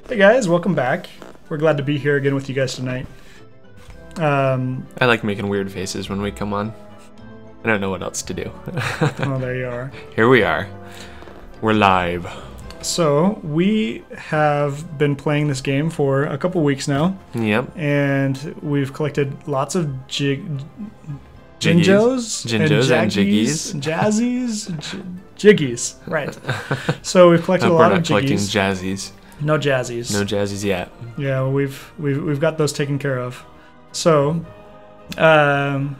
Hey guys, welcome back. We're glad to be here again with you guys tonight. I like making weird faces when we come on. I don't know what else to do. Oh, there you are. Here we are. We're live. So, we have been playing this game for a couple weeks now. Yep. And we've collected lots of Jinjos and Jiggies. Jiggies, right. So we've collected a lot of We're not collecting Jiggies. Jazzies. No Jazzies. No Jazzies yet. Yeah, well, we've got those taken care of. So, I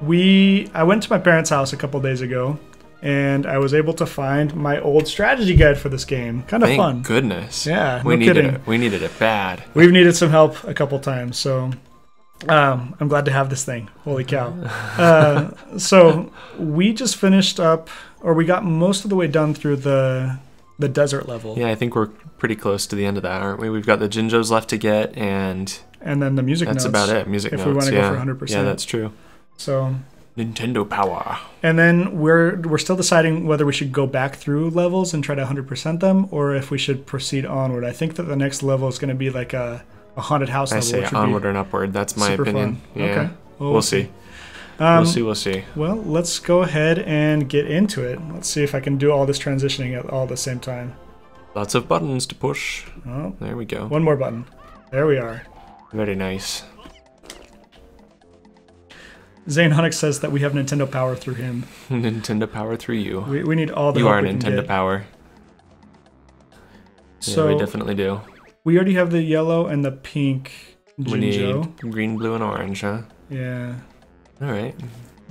went to my parents' house a couple days ago, and I was able to find my old strategy guide for this game. Kind of fun. Thank goodness. Yeah, we no needed kidding. it. We needed it bad. We've needed some help a couple times, so I'm glad to have this thing. Holy cow! So we just finished up, or we got most of the way done through the desert level. Yeah, I think we're pretty close to the end of that, aren't we? We've got the Jinjos left to get, and then the music notes. that's about it. Music if notes. we want to yeah. go for 100%. Yeah, that's true. So. Nintendo power. And then we're still deciding whether we should go back through levels and try to 100% them, or if we should proceed onward. I think that the next level is going to be like a haunted house level. I say onward and upward. That's my opinion. Fun. Yeah. Okay. Well, we'll see. We'll see. Well, let's go ahead and get into it. Let's see if I can do all this transitioning at all at the same time. Lots of buttons to push. Oh, there we go. One more button. There we are. Very nice. Zane Hunnick says that we have Nintendo power through him. Nintendo power through you. We need all the You help are we can Nintendo get. power. So yeah, we definitely do. We already have the yellow and the pink Jinjo. We need green, blue, and orange, huh? Yeah. All right.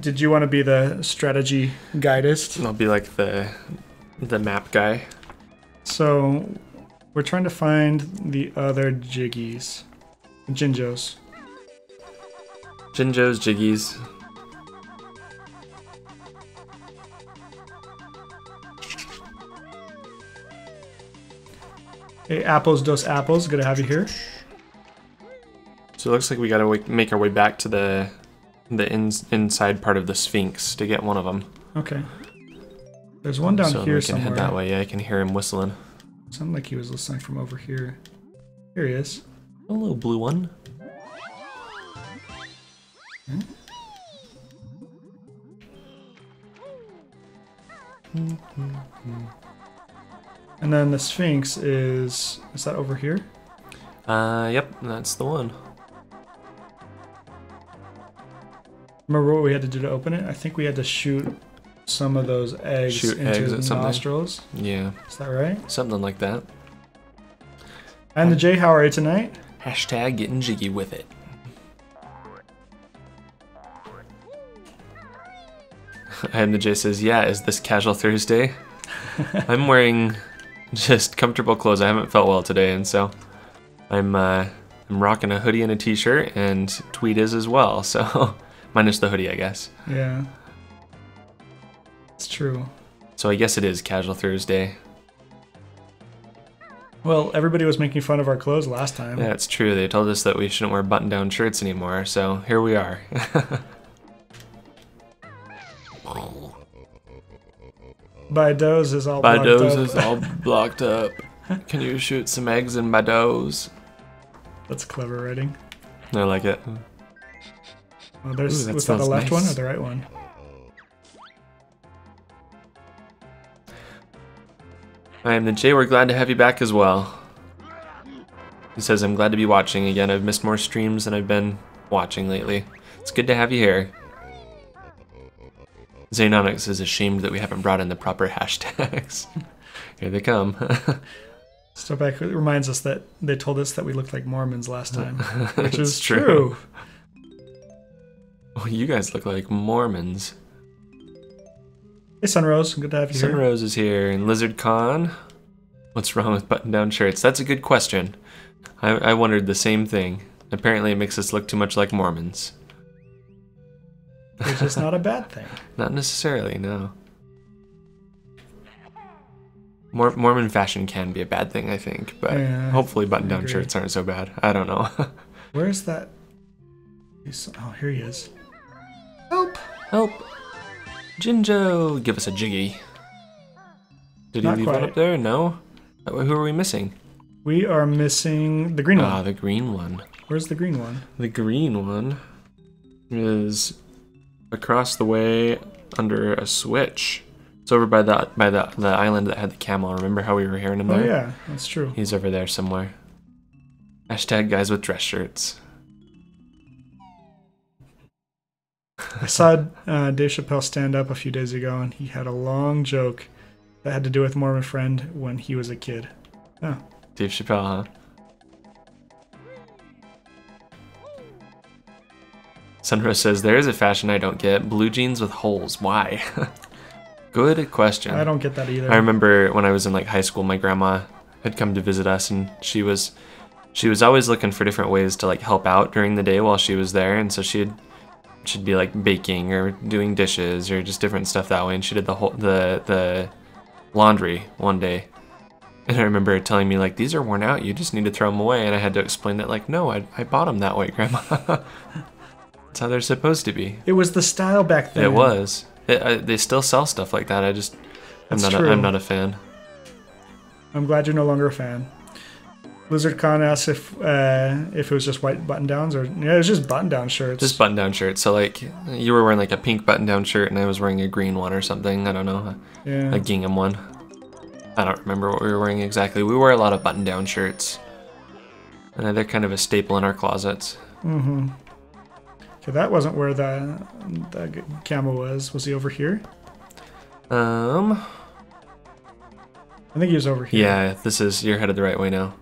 Did you want to be the strategy guidist? I'll be like the map guy. So we're trying to find the other Jinjos. Jinjos, Jiggies. Hey, Apples dos Apples, good to have you here. So it looks like we gotta make our way back to the inside part of the Sphinx to get one of them. Okay. There's one down here we can somewhere. head that way. Yeah, I can hear him whistling. Sounded like he was listening from over here. Here he is. A little blue one. Hmm? And then the Sphinx is that over here? Yep, that's the one. Remember what we had to do to open it? I think we had to shoot some of those eggs into his nostrils. Yeah. Is that right? Something like that. And the J, how are you tonight? Hashtag getting jiggy with it. And the J says, yeah, is this casual Thursday? I'm wearing just comfortable clothes. I haven't felt well today, and so I'm rocking a hoodie and a t-shirt, and Tweed is as well, so minus the hoodie, I guess. Yeah. It's true. So I guess it is casual Thursday. Well, everybody was making fun of our clothes last time. Yeah, it's true. They told us that we shouldn't wear button-down shirts anymore, so here we are. Badoz is all blocked up. Badoz is all blocked up. Can you shoot some eggs in Badoz? That's clever writing. I like it. Oh, there's, Ooh, was that the smells left one nice. or the right one? I am the J. We're glad to have you back as well. He says, I'm glad to be watching again. I've missed more streams than I've been watching lately. It's good to have you here. Xanonix is ashamed that we haven't brought in the proper hashtags. Here they come. Step back reminds us that they told us that we looked like Mormons last time, which is true. true. Oh, you guys look like Mormons. Hey, Sunrose, good to have you here. Sunrose is here, and Lizard Con. What's wrong with button-down shirts? That's a good question. I wondered the same thing. Apparently it makes us look too much like Mormons. Which is not a bad thing. Not necessarily, no. Mormon fashion can be a bad thing, I think, but Yeah, hopefully button-down shirts aren't so bad. I don't know. Where's that? Oh, here he is. Help! Help! Jinjo! Give us a jiggy. Did he Not leave quite. one up there? No? Who are we missing? We are missing the green one. Ah, the green one. Where's the green one? The green one is across the way under a switch. It's over by the island that had the camel. Remember how we were hearing him there? Oh yeah, that's true. He's over there somewhere. Hashtag guys with dress shirts. I saw Dave Chappelle stand up a few days ago, and he had a long joke that had to do with Mormon friend when he was a kid. Oh. Dave Chappelle, huh? Sunrose says, there is a fashion I don't get. Blue jeans with holes. Why? Good question. I don't get that either. I remember when I was in like high school, my grandma had come to visit us, and she was always looking for different ways to like help out during the day while she was there, and so she'd be like baking or doing dishes or just different stuff that way, and she did the laundry one day. And I remember her telling me like, these are worn out, you just need to throw them away, and I had to explain that like, no, I bought them that way, Grandma. That's how they're supposed to be. It was the style back then. It was. They still sell stuff like that. I'm not a fan. I'm glad you're no longer a fan. Blizzard Con asked if it was just white button downs, or yeah, it was just button down shirts. Just button down shirts. So like you were wearing like a pink button down shirt, and I was wearing a green one or something. I don't know, a gingham one. I don't remember what we were wearing exactly. We wore a lot of button down shirts, and they're kind of a staple in our closets. Mm-hmm. Okay, that wasn't where the camel was. Was he over here? I think he was over here. Yeah, you're headed the right way now.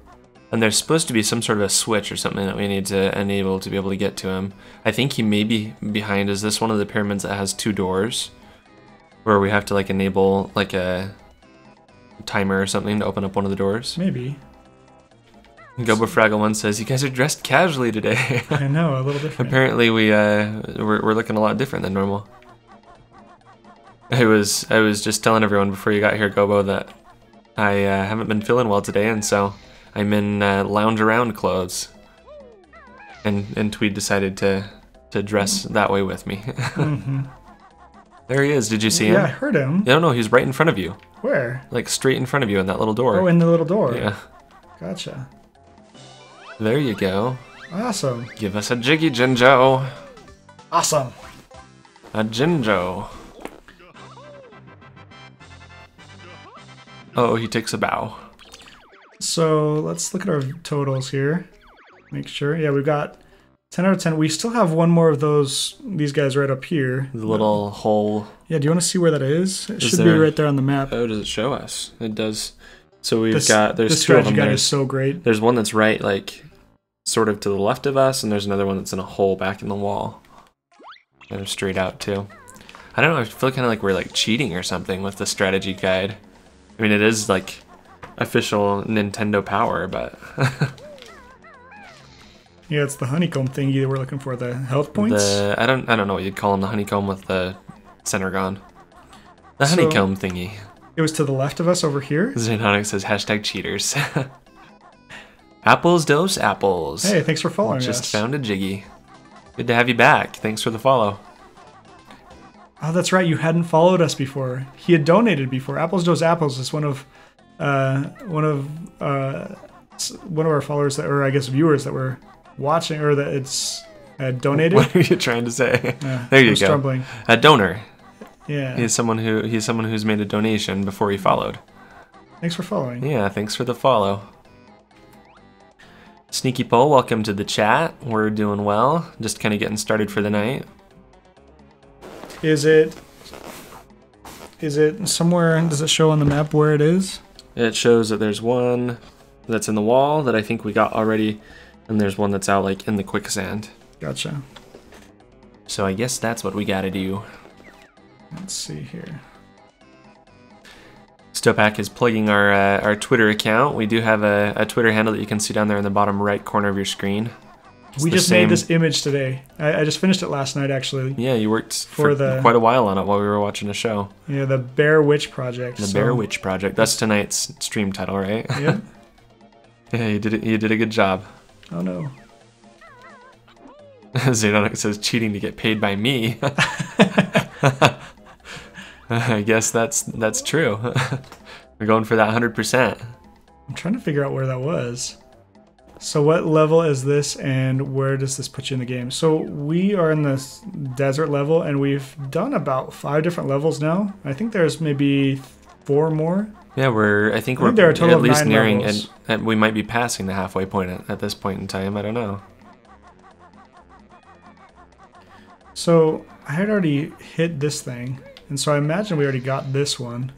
And there's supposed to be some sort of a switch or something that we need to enable to be able to get to him. I think he may be behind. Is this one of the pyramids that has 2 doors? Where we have to like enable like a timer or something to open up one of the doors? Maybe. Gobo Fraggle 1 says, you guys are dressed casually today. I know, a little different. Apparently we're looking a lot different than normal. I was just telling everyone before you got here, Gobo, that I haven't been feeling well today, and so I'm in lounge around clothes. And Tweed decided to dress that way with me. Mm-hmm. There he is. Did you see him? Yeah, I heard him. Yeah, no, he's right in front of you. Where? Like straight in front of you in that little door. Oh, in the little door. Yeah. Gotcha. There you go. Awesome. Give us a jiggy, Jinjo. Awesome. A Jinjo. Oh, he takes a bow. So let's look at our totals here. Make sure. Yeah, we've got 10 out of 10. We still have one more of these guys right up here. The little hole. Yeah, do you want to see where that is? It should be right there on the map. Oh, does it show us? It does. So there's this 2 of them. strategy guide is so great. There's one that's right, like, sort of to the left of us, and there's another one that's in a hole back in the wall. Kind of straight out, too. I don't know, I feel kind of like we're, like, cheating or something with the strategy guide. I mean, it is, like, official Nintendo power, but... Yeah, it's the honeycomb thingy that we're looking for, the health points. I don't know what you'd call them, the honeycomb with the center gone. The honeycomb thingy. It was to the left of us over here. Xenonic says, hashtag cheaters. Apples dose apples. Hey, thanks for following us. Just found a Jiggy. Good to have you back. Thanks for the follow. Oh, that's right. You hadn't followed us before. He had donated before. Apples dose apples is one of our followers that, or I guess viewers that were watching, or that it's donated. What are you trying to say? There you go. Stumbling. A donor. Yeah. He's someone who's made a donation before he followed. Thanks for following. Yeah, thanks for the follow. Sneaky Poll, welcome to the chat. We're doing well. Just kind of getting started for the night. Is it somewhere? Does it show on the map where it is? It shows that there's one that's in the wall that I think we got already, and there's one that's out like in the quicksand. Gotcha. So I guess that's what we gotta do. Let's see here. Stopak is plugging our Twitter account. We do have a Twitter handle that you can see down there in the bottom right corner of your screen. We just made this image today. I just finished it last night, actually. Yeah, you worked for quite a while on it while we were watching a show. Yeah, the Bear Witch Project. The Bear Witch Project. That's tonight's stream title, right? Yeah. Yeah, you did a good job. Oh no. Xenonic says cheating to get paid by me. I guess that's true. We're going for that 100%. I'm trying to figure out where that was. So what level is this, and where does this put you in the game? So we are in this desert level, and we've done about 5 different levels now. I think there's maybe 4 more. Yeah, I think we're there are a total at of least 9 nearing, levels. and we might be passing the halfway point at this point in time. I don't know. So I had already hit this thing, and so I imagine we already got this one.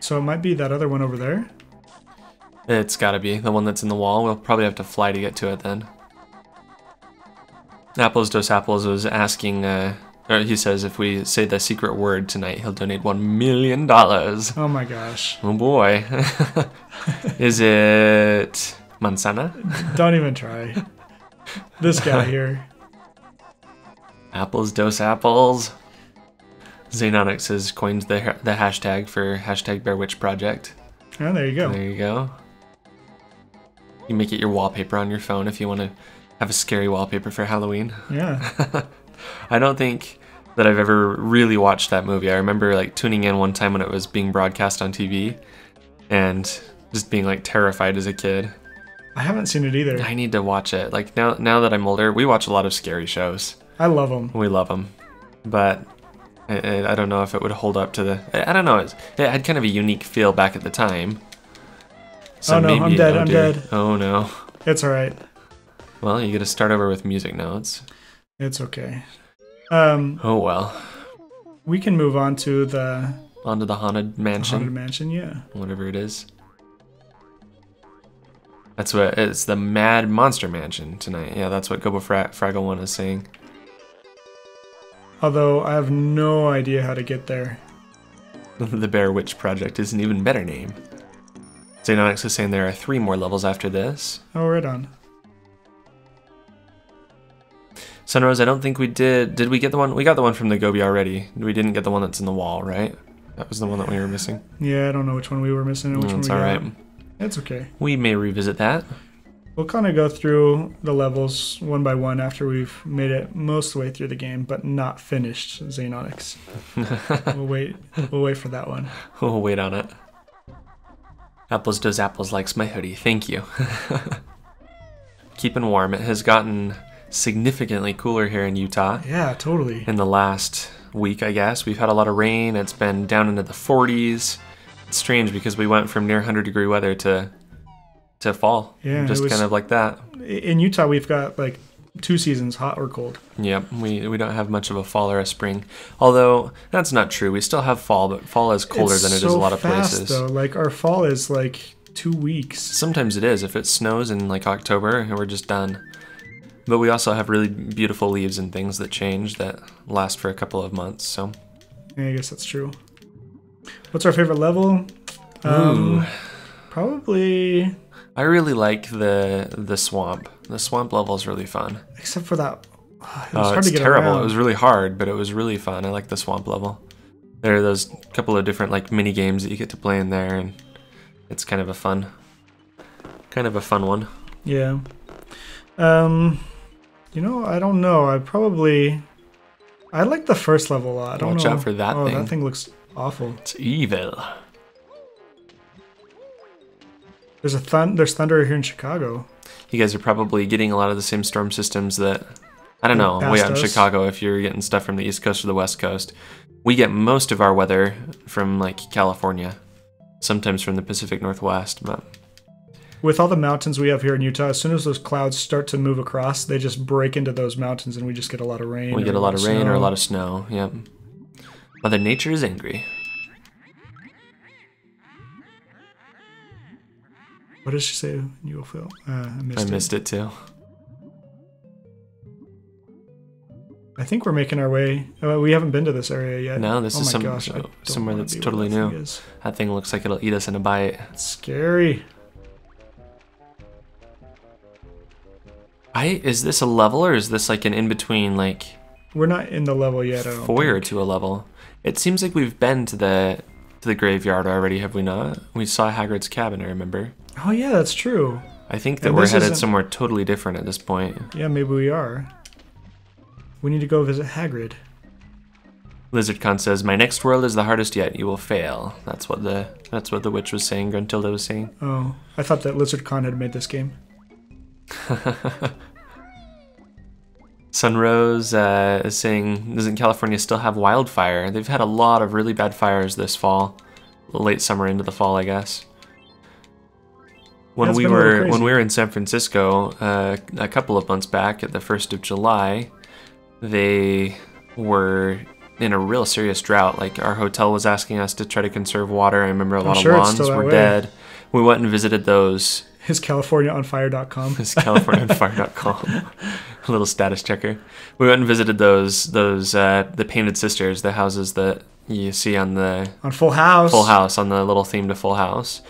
So it might be that other one over there. It's gotta be the one that's in the wall. We'll probably have to fly to get to it then. Apples Dos Apples was asking, or he says if we say the secret word tonight, he'll donate $1 million. Oh my gosh. Oh boy. Is it manzana? Don't even try. This guy here. Apples Dos Apples. Xanonix has coined the hashtag for hashtag Bear Witch Project. Oh, there you go. There you go. You make it your wallpaper on your phone if you want to have a scary wallpaper for Halloween. Yeah. I don't think that I've ever really watched that movie. I remember like tuning in one time when it was being broadcast on TV and just being like terrified as a kid. I haven't seen it either. I need to watch it. Like now that I'm older, we watch a lot of scary shows. I love them. We love them. But I don't know if it would hold up to the... I don't know. It had kind of a unique feel back at the time. So oh no, maybe, I'm dead, I'm dead. Oh no. It's alright. Well, you gotta start over with music notes. It's okay. Oh well. We can move on to the... Onto the Haunted Mansion. Haunted Mansion, yeah. Whatever it is. That's what... It's the Mad Monster Mansion tonight. Yeah, that's what Gobo Fraggle 1 is saying. Although, I have no idea how to get there. The Bear Witch Project is an even better name. Xanonix is saying there are 3 more levels after this. Oh, right on. Sunrose, I don't think we did. Did we get the one? We got the one from the Gobi already. We didn't get the one that's in the wall, right? That was the one that we were missing. Yeah, I don't know which one we were missing and which one we got. It's alright. It's okay. We may revisit that. We'll kind of go through the levels one by one after we've made it most of the way through the game, but not finished Xanonix. We'll wait for that one. We'll wait on it. Apples Does Apples likes my hoodie. Thank you. Keeping warm. It has gotten significantly cooler here in Utah. Yeah, totally. In the last week, I guess. We've had a lot of rain. It's been down into the 40s. It's strange because we went from near 100-degree weather to fall. Yeah, just kind of like that. In Utah, we've got like 2 seasons, hot or cold. Yep, we don't have much of a fall or a spring. Although, that's not true. We still have fall, but fall is colder than it is a lot of places. Though. Like, our fall is like 2 weeks. Sometimes it is. If it snows in like October, we're just done. But we also have really beautiful leaves and things that change that last for a couple of months, so... Yeah, I guess that's true. What's our favorite level? Ooh. Probably... I really like the swamp. The swamp level is really fun. Except for that, it was hard to get terrible. around. It was really hard, but it was really fun. I like the swamp level. There are those couple of different like mini games that you get to play in there, and it's kind of a fun one. Yeah. You know, I don't know. I like the first level a lot. I don't Watch know. out for that thing. That thing looks awful. It's evil. There's thunder here in Chicago. You guys are probably getting a lot of the same storm systems that, I don't know, way out in Chicago if you're getting stuff from the East Coast or the West Coast. We get most of our weather from like California, sometimes from the Pacific Northwest, but... With all the mountains we have here in Utah, as soon as those clouds start to move across, they just break into those mountains and we just get a lot of rain. We get a lot of rain or a lot of snow, yep. Mother Nature is angry. What did she say? You will feel. I missed it too. I think we're making our way. We haven't been to this area yet. No, this is somewhere that's totally new. That thing looks like it'll eat us in a bite. It's scary. Is this a level or is this like an in-between, like... We're not in the level yet, I don't foyer to a level. It seems like we've been to the graveyard already, have we not? We saw Hagrid's cabin, I remember. Oh yeah, that's true. I think that we're headed somewhere totally different at this point. Yeah, maybe we are. We need to go visit Hagrid. LizardCon says, "My next world is the hardest yet. You will fail." That's what the witch was saying. Gruntilda was saying. Oh, I thought that LizardCon had made this game. Sunrose is saying, "Doesn't California still have wildfire? They've had a lot of really bad fires this fall, late summer into the fall, I guess." When we were in San Francisco a couple of months back at the 1st of July, they were in a real serious drought. Like, our hotel was asking us to try to conserve water. I remember a lot of lawns were dead. We went and visited those. His CaliforniaOnFire.com. His CaliforniaOnFire.com. A little status checker. We went and visited those the Painted Sisters, the houses that you see on Full House. Full House, on the little theme to Full House.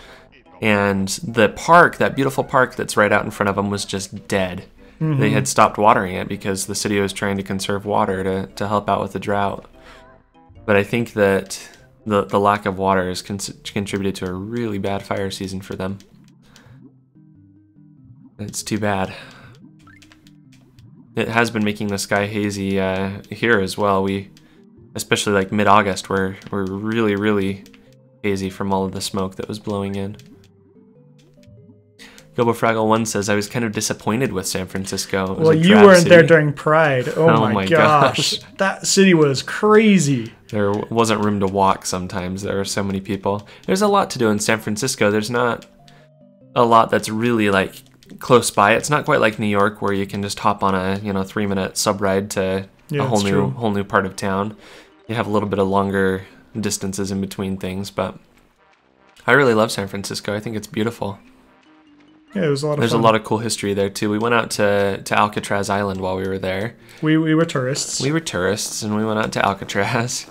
And the park, that beautiful park that's right out in front of them, was just dead. Mm-hmm. They had stopped watering it because the city was trying to conserve water to help out with the drought. But I think that the lack of water has contributed to a really bad fire season for them. It's too bad. It has been making the sky hazy here as well. Especially like mid-August, we're really, really hazy from all of the smoke that was blowing in. GoboFraggle1 says, "I was kind of disappointed with San Francisco. Well, you weren't there during Pride. Oh my gosh. That city was crazy. There wasn't room to walk sometimes. There were so many people. There's a lot to do in San Francisco. There's not a lot that's really like close by. It's not quite like New York where you can just hop on a 3-minute sub ride to a whole new part of town. You have a little bit of longer distances in between things, but I really love San Francisco. I think it's beautiful. Yeah, it was a lot of fun. There's a lot of cool history there too. We went out to Alcatraz Island while we were there. We were tourists. We were tourists, and we went out to Alcatraz.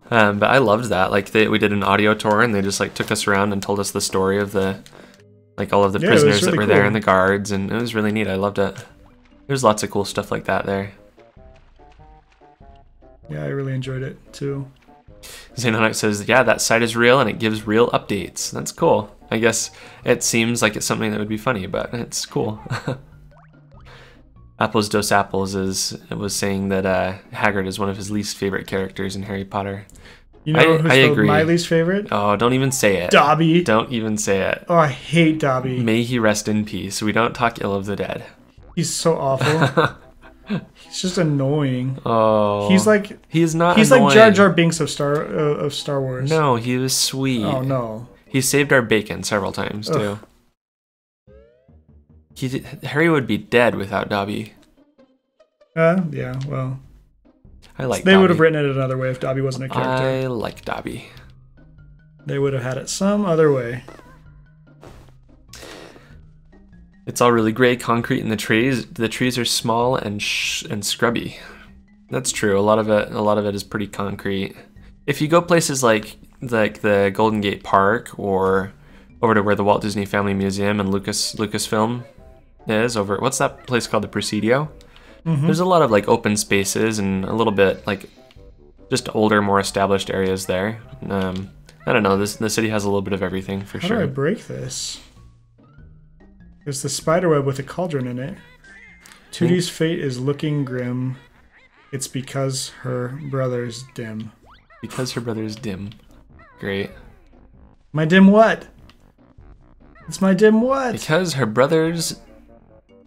But I loved that. Like we did an audio tour, and they just like took us around and told us the story of all of the prisoners that were there and the guards, and it was really neat. I loved it. There's lots of cool stuff like that there. Yeah, I really enjoyed it too. Xenonic says, "Yeah, that site is real and it gives real updates." That's cool. I guess it seems like it's something that would be funny, but it's cool. Apples Dos Apples was saying that Hagrid is one of his least favorite characters in Harry Potter. You know who's my least favorite? Oh, don't even say it. Dobby. Don't even say it. Oh, I hate Dobby. May he rest in peace. We don't talk ill of the dead. He's so awful. He's just annoying. Oh. He's not annoying. Like Jar Jar Binks of Star Wars. No, he was sweet. Oh no. He saved our bacon several times too. Harry would be dead without Dobby. Yeah, well. I like They Dobby. would have written it another way if Dobby wasn't a character. I like Dobby. They would have had it some other way. It's all really gray concrete in the trees. The trees are small and scrubby. That's true. A lot of it is pretty concrete. If you go places like the Golden Gate Park or over to where the Walt Disney Family Museum and Lucasfilm is over. What's that place called? The Presidio? Mm-hmm. There's a lot of like open spaces and a little bit like just older, more established areas there. I don't know. The city has a little bit of everything for sure. How do I break this? There's the spiderweb with a cauldron in it. Tootie's fate is looking grim. It's because her brother's dim. Because her brother's dim. Great. My dim what? It's my dim what? Because her brother's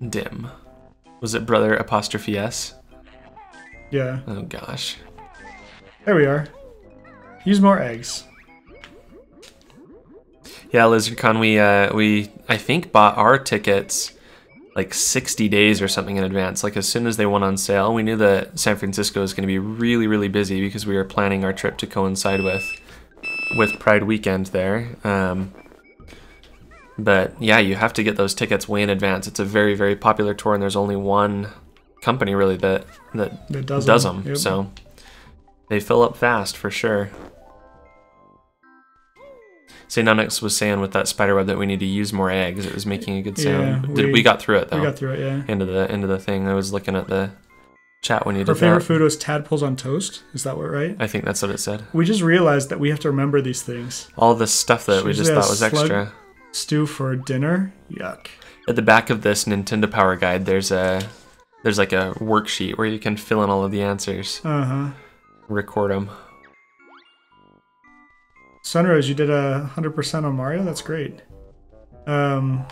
dim. Was it brother apostrophe S? Yeah. Oh gosh. There we are. Use more eggs. Yeah, LizardCon, we I think bought our tickets like 60 days or something in advance. Like as soon as they went on sale, we knew that San Francisco was going to be really, really busy because we were planning our trip to coincide with Pride weekend there. But yeah, you have to get those tickets way in advance. It's a very, very popular tour, and there's only one company really that does them. Yep. So they fill up fast for sure. Xenonix was saying with that spiderweb that we need to use more eggs. It was making a good sound. Yeah, we got through it though. We got through it, yeah. Into the thing. I was looking at the chat when you did that. Her favorite food was tadpoles on toast. Is that what right? I think that's what it said. We just realized that we have to remember these things. All this stuff that we just thought was extra. Stew for dinner. Yuck. At the back of this Nintendo Power Guide, there's like a worksheet where you can fill in all of the answers. Uh-huh. record them. Sunrose, you did 100% on Mario? That's great. I'm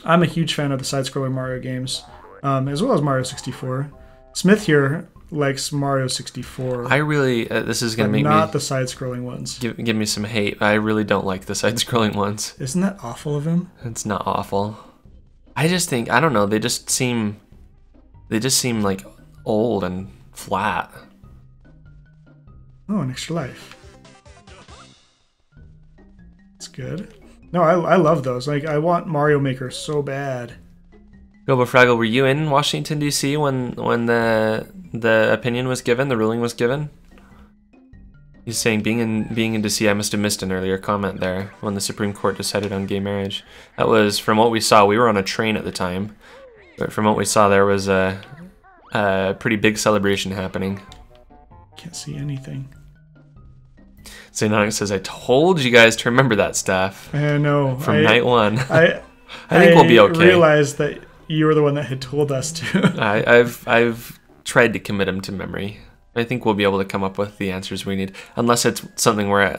a huge fan of the side-scrolling Mario games, as well as Mario 64. Smith here likes Mario 64. I really, this is going to make me... Not the side-scrolling ones. Give me some hate. I really don't like the side-scrolling ones. Isn't that awful of him? It's not awful. I just think, I don't know, they just seem like old and flat. Oh, an extra life. It's good. No, I love those. Like, I want Mario Maker so bad. Gobo Fraggle, were you in Washington D.C. when the opinion was given, the ruling was given? He's saying being in D.C. I must have missed an earlier comment there when the Supreme Court decided on gay marriage. That was from what we saw. We were on a train at the time, but from what we saw, there was a pretty big celebration happening. Can't see anything. Zaynonic says, "I told you guys to remember that stuff." I know. From night one. I think we'll be okay. I realized that you were the one that had told us to. I've tried to commit them to memory. I think we'll be able to come up with the answers we need, unless it's something where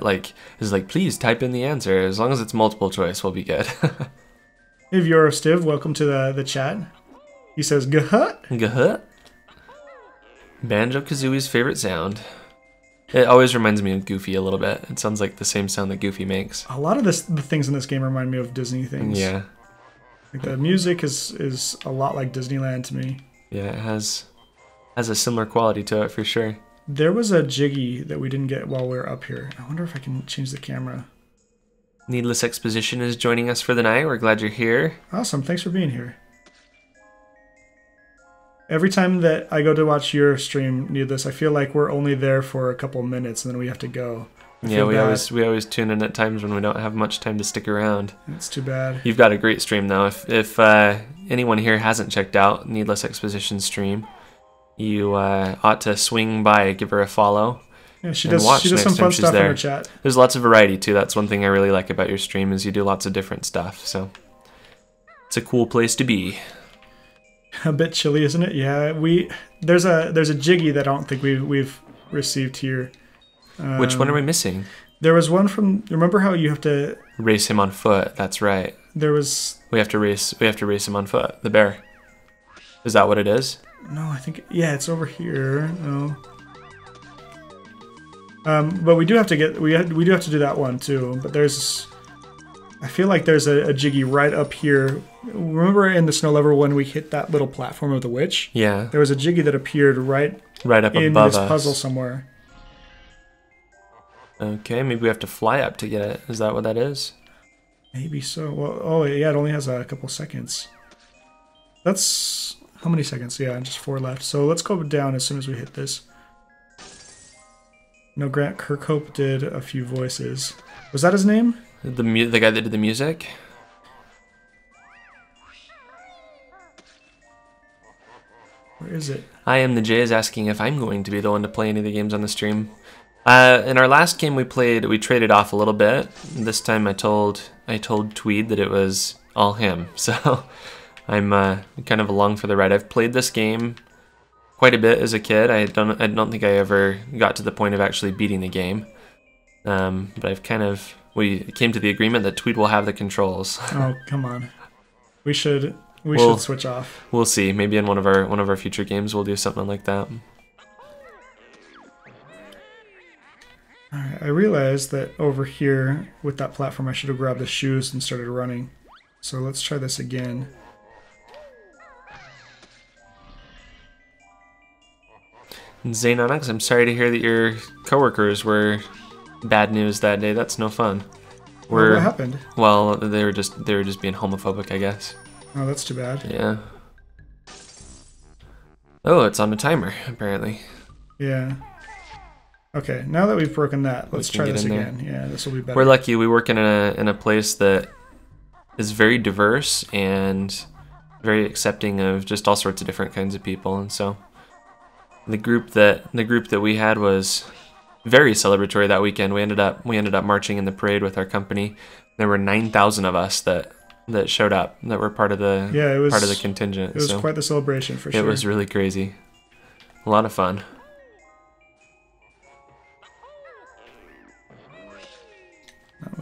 is like, please type in the answer. As long as it's multiple choice, we'll be good. Hey, viewer Stiv, welcome to the chat. He says, "Gahut." Gahut. Banjo Kazooie's favorite sound. It always reminds me of Goofy a little bit. It sounds like the same sound that Goofy makes. A lot of the things in this game remind me of Disney things. Yeah. Like the music is a lot like Disneyland to me. Yeah, it has a similar quality to it for sure. There was a Jiggy that we didn't get while we were up here. I wonder if I can change the camera. Needless Exposition is joining us for the night. We're glad you're here. Awesome. Thanks for being here. Every time that I go to watch your stream, Needless, I feel like we're only there for a couple minutes and then we have to go. Yeah, we always tune in at times when we don't have much time to stick around. It's too bad. You've got a great stream though. If anyone here hasn't checked out Needless Exposition stream, you ought to swing by, give her a follow. Yeah, she does some fun stuff in her chat. There's lots of variety too. That's one thing I really like about your stream is you do lots of different stuff. So it's a cool place to be. A bit chilly, isn't it? Yeah, there's a Jiggy that I don't think we've received here. Which one are we missing? There was one from. Remember how you have to race him on foot? That's right. There was. We have to race him on foot. The bear. Is that what it is? No, I think it's over here. No. But we do have to get we do have to do that one too. But I feel like there's a Jiggy right up here. Remember in the snow level when we hit that little platform of the witch? Yeah. There was a Jiggy that appeared right up in above this us. puzzle somewhere. Okay, maybe we have to fly up to get it. Is that what that is? Maybe so. Well, oh yeah, it only has a couple seconds. That's how many seconds? Yeah, just 4 left. So let's go down as soon as we hit this. No, Grant Kirkhope did a few voices. Was that his name? The guy that did the music? Where is it? I am the J is asking if I'm going to be the one to play any of the games on the stream. In our last game we traded off a little bit. This time I told Tweed that it was all him. So I'm kind of along for the ride. I've played this game quite a bit as a kid. I don't think I ever got to the point of actually beating the game. But we came to the agreement that Tweed will have the controls. Oh, come on. We should switch off. We'll see. Maybe in one of our future games we'll do something like that. Alright, I realized that over here with that platform I should have grabbed the shoes and started running. So let's try this again. Zaynonix, I'm sorry to hear that your coworkers were bad news that day. That's no fun. What happened? Well, they were just being homophobic, I guess. Oh, that's too bad. Yeah. Oh, it's on the timer, apparently. Yeah. Okay, now that we've broken that, let's try this again. Yeah, this will be better. We're lucky. We work in a place that is very diverse and very accepting of just all sorts of different kinds of people, and so the group that we had was very celebratory that weekend. We ended up marching in the parade with our company. There were 9,000 of us that showed up, that were part of the part of the contingent. It was quite the celebration for sure. It was really crazy. A lot of fun.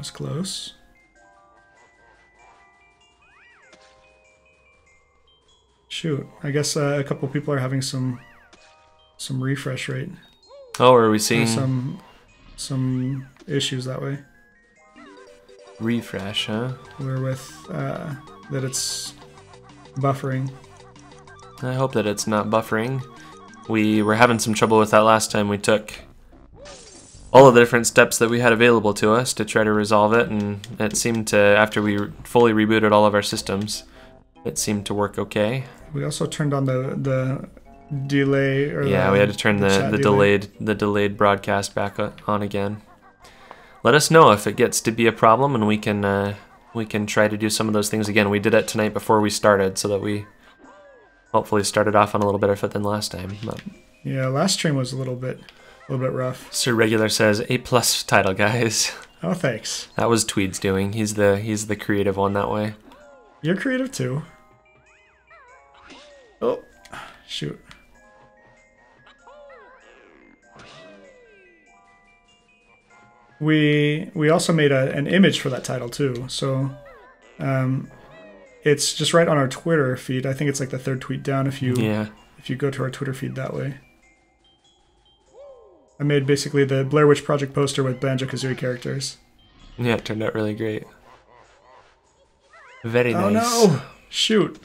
was close. Shoot, I guess a couple people are having some refresh rate. Oh, are we seeing some issues that way? Refresh, huh? Where with that it's buffering. I hope that it's not buffering. We were having some trouble with that last time. We took all of the different steps that we had available to us to try to resolve it, and it seemed to, after we fully rebooted all of our systems, it seemed to work okay. We also turned on the delay, or yeah, we had to turn the delayed broadcast back on again. Let us know if it gets to be a problem, and we can try to do some of those things again. We did it tonight before we started, so that we hopefully started off on a little better foot than last time. But yeah, last stream was a little bit rough. Sir Regular says A+ title, guys. Oh, thanks. That was Tweed's doing. He's the creative one that way. You're creative too. Oh, shoot. We also made an image for that title too. So it's just right on our Twitter feed. I think it's like the third tweet down if you go to our Twitter feed that way. I made basically the Blair Witch Project poster with Banjo Kazooie characters. Yeah, it turned out really great. Very nice. Oh no! Shoot.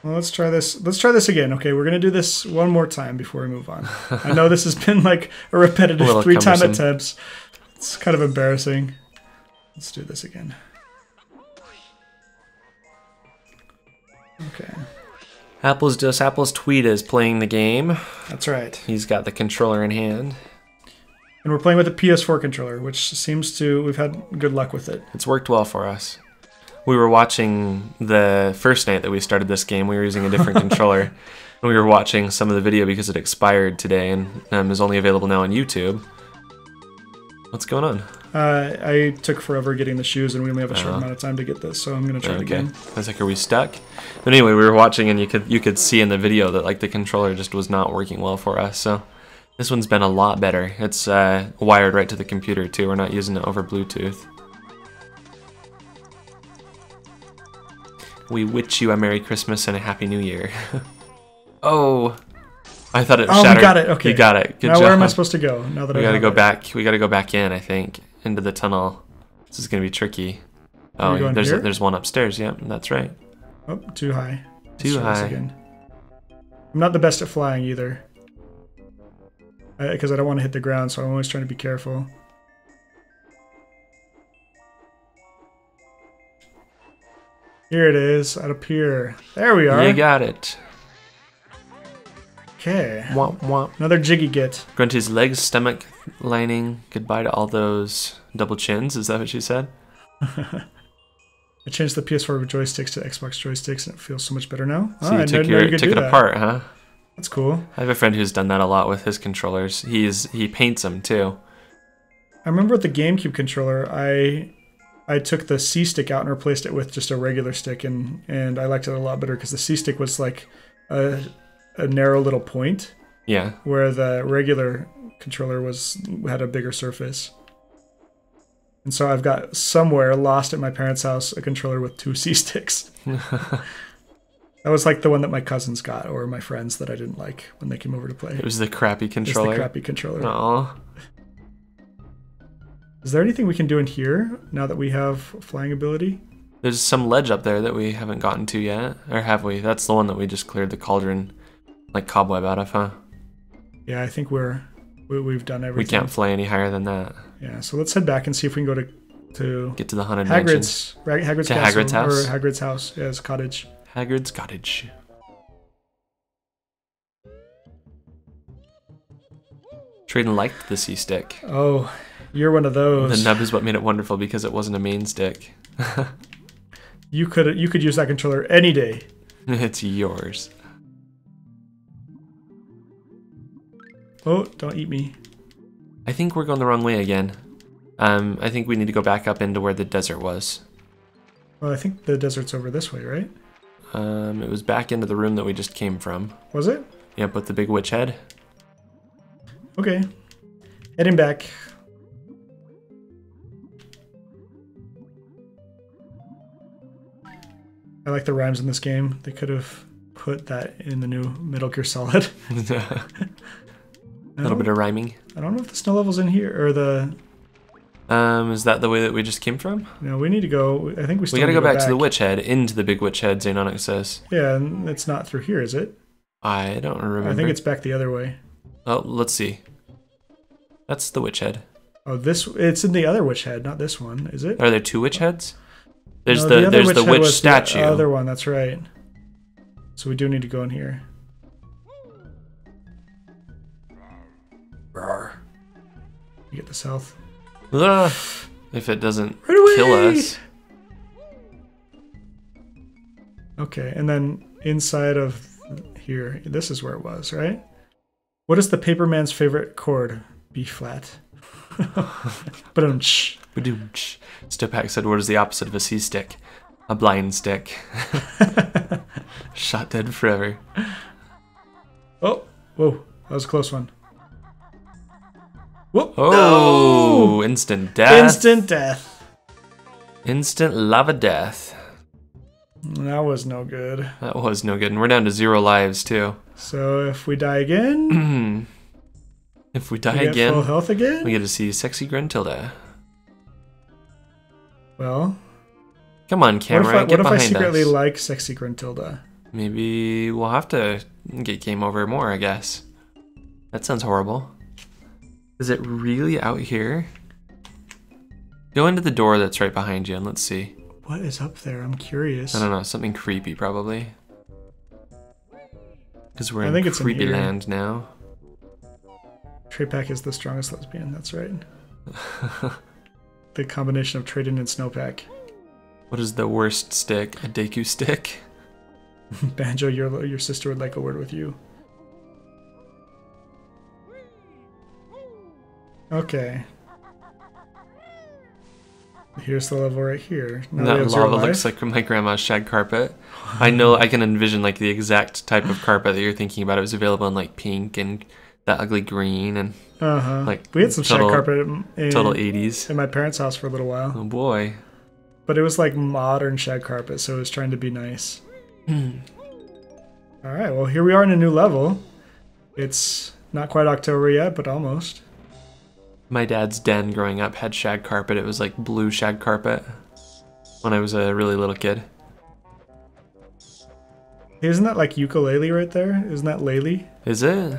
Well, let's try this. Let's try this again. Okay, we're gonna do this one more time before we move on. I know this has been like a repetitive 3-time attempts. It's kind of embarrassing. Let's do this again. Okay. Apple's Tweed is playing the game. That's right. He's got the controller in hand. And we're playing with a PS4 controller, which seems to, we've had good luck with it. It's worked well for us. We were watching the first night that we started this game. We were using a different controller. And we were watching some of the video because it expired today and is only available now on YouTube. What's going on? I took forever getting the shoes, and we only have a short amount of time to get this, so I'm going to try it again. I was like, are we stuck? But anyway, we were watching, and you could see in the video that like the controller just was not working well for us. So this one's been a lot better. It's wired right to the computer, too. We're not using it over Bluetooth. We wish you a Merry Christmas and a Happy New Year. Oh, I thought it shattered. Oh, we got it. Okay, you got it. Good job. Now where am I supposed to go? Now that we gotta go back. We gotta go back in. I think into the tunnel. This is gonna be tricky. Oh, there's one upstairs. Yep, that's right. Oh, too high. Too high. Again. I'm not the best at flying either, because I don't want to hit the ground. So I'm always trying to be careful. Here it is, out up here. There we are. You got it. Okay. Womp womp. Another jiggy get. Grunty's legs, stomach lining. Goodbye to all those double chins. Is that what you said? I changed the PS4 joysticks to Xbox joysticks, and it feels so much better now. So you took it apart, huh? That's cool. I have a friend who's done that a lot with his controllers. He paints them too. I remember with the GameCube controller, I took the C stick out and replaced it with just a regular stick, and I liked it a lot better because the C stick was like a narrow little point. Yeah. Where the regular controller had a bigger surface. And so I've got somewhere lost at my parents' house a controller with 2 C sticks. That was like the one that my cousins got, or my friends that I didn't like when they came over to play. It was the crappy controller. It's the crappy controller. Aww. Is there anything we can do in here now that we have flying ability? There's some ledge up there that we haven't gotten to yet. Or have we? That's the one that we just cleared the cauldron, like cobweb out of, huh? Yeah, I think we've done everything. We can't fly any higher than that. Yeah, so let's head back and see if we can go to get to the haunted Hagrid's, mansion. Hagrid's to castle, Hagrid's house? Or Hagrid's house, yeah, his cottage. Hagrid's cottage. Trayden liked the C-stick. Oh, you're one of those. The nub is what made it wonderful because it wasn't a main stick. You could use that controller any day. It's yours. Oh, don't eat me. I think we're going the wrong way again. I think we need to go back up into where the desert was. Well, I think the desert's over this way, right? It was back into the room that we just came from. Was it? Yep, with the big witch head. Okay. Heading back. I like the rhymes in this game. They could have put that in the new Metal Gear Solid. A little bit of rhyming. I don't know if the snow level's in here or the. Is that the way that we just came from? No, we need to go. I think we still We gotta need go back to the back. witch head, into the big witch head, Xanonic says. Yeah, and it's not through here, is it? I don't remember. I think it's back the other way. Oh, let's see. That's the witch head. Oh, it's in the other witch head, not this one, is it? Are there two witch heads? There's No, there's the head witch was statue. The other one, that's right. So we do need to go in here. Roar. You get this health. Ugh, if it doesn't Right away! kill us. Okay, and then inside of here, this is where it was, right? What is the paperman's favorite chord? B flat. But Ba-doom-tsh. Stepak said, what is the opposite of a C stick? A blind stick. Shot dead forever. Oh, whoa, that was a close one. Whoa, Oh, no! instant death. Instant death. Instant lava death. That was no good. That was no good. And we're down to 0 lives, too. So if we die again, If we die we get again, full health again. we get to see sexy Gruntilda. Well, Come on, camera, what get if I behind secretly us. like sexy Gruntilda? Maybe we'll have to get game over more, I guess. That sounds horrible. Is it really out here? Go into the door that's right behind you and let's see. What is up there? I'm curious. I don't know, something creepy probably. Because we're I in think it's in creepy here. land now. Treypac is the strongest lesbian, that's right. The combination of Trayden and Snowpack. What is the worst stick? A Deku stick? Banjo, your sister would like a word with you. Okay. Here's the level right here. Now we That have 0 lava life. looks like my grandma's shag carpet. I know, I can envision like the exact type of carpet that you're thinking about. It was available in like pink and that ugly green and like we had some shag carpet total 80s. in my parents' house for a little while. Oh boy. But it was like modern shag carpet, so it was trying to be nice. Alright, well here we are in a new level. It's not quite October yet, but almost. My dad's den growing up had shag carpet. It was like blue shag carpet when I was a really little kid. Hey, isn't that like ukulele right there? Isn't that Laylee? Is it?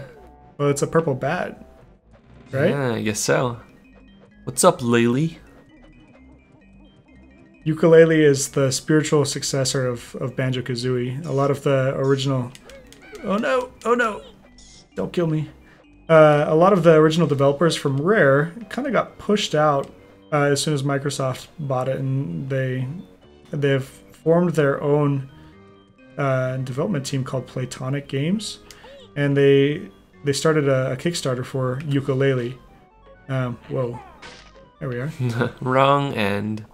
Well, it's a purple bat, right? Yeah, I guess so. What's up, Laylee? Ukulele is the spiritual successor of Banjo Kazooie. A lot of the original. Oh no! Oh no! Don't kill me. A lot of the original developers from Rare kind of got pushed out as soon as Microsoft bought it, and they've formed their own development team called Platonic Games, and they started a Kickstarter for Ukulele. Whoa, there we are. Wrong end.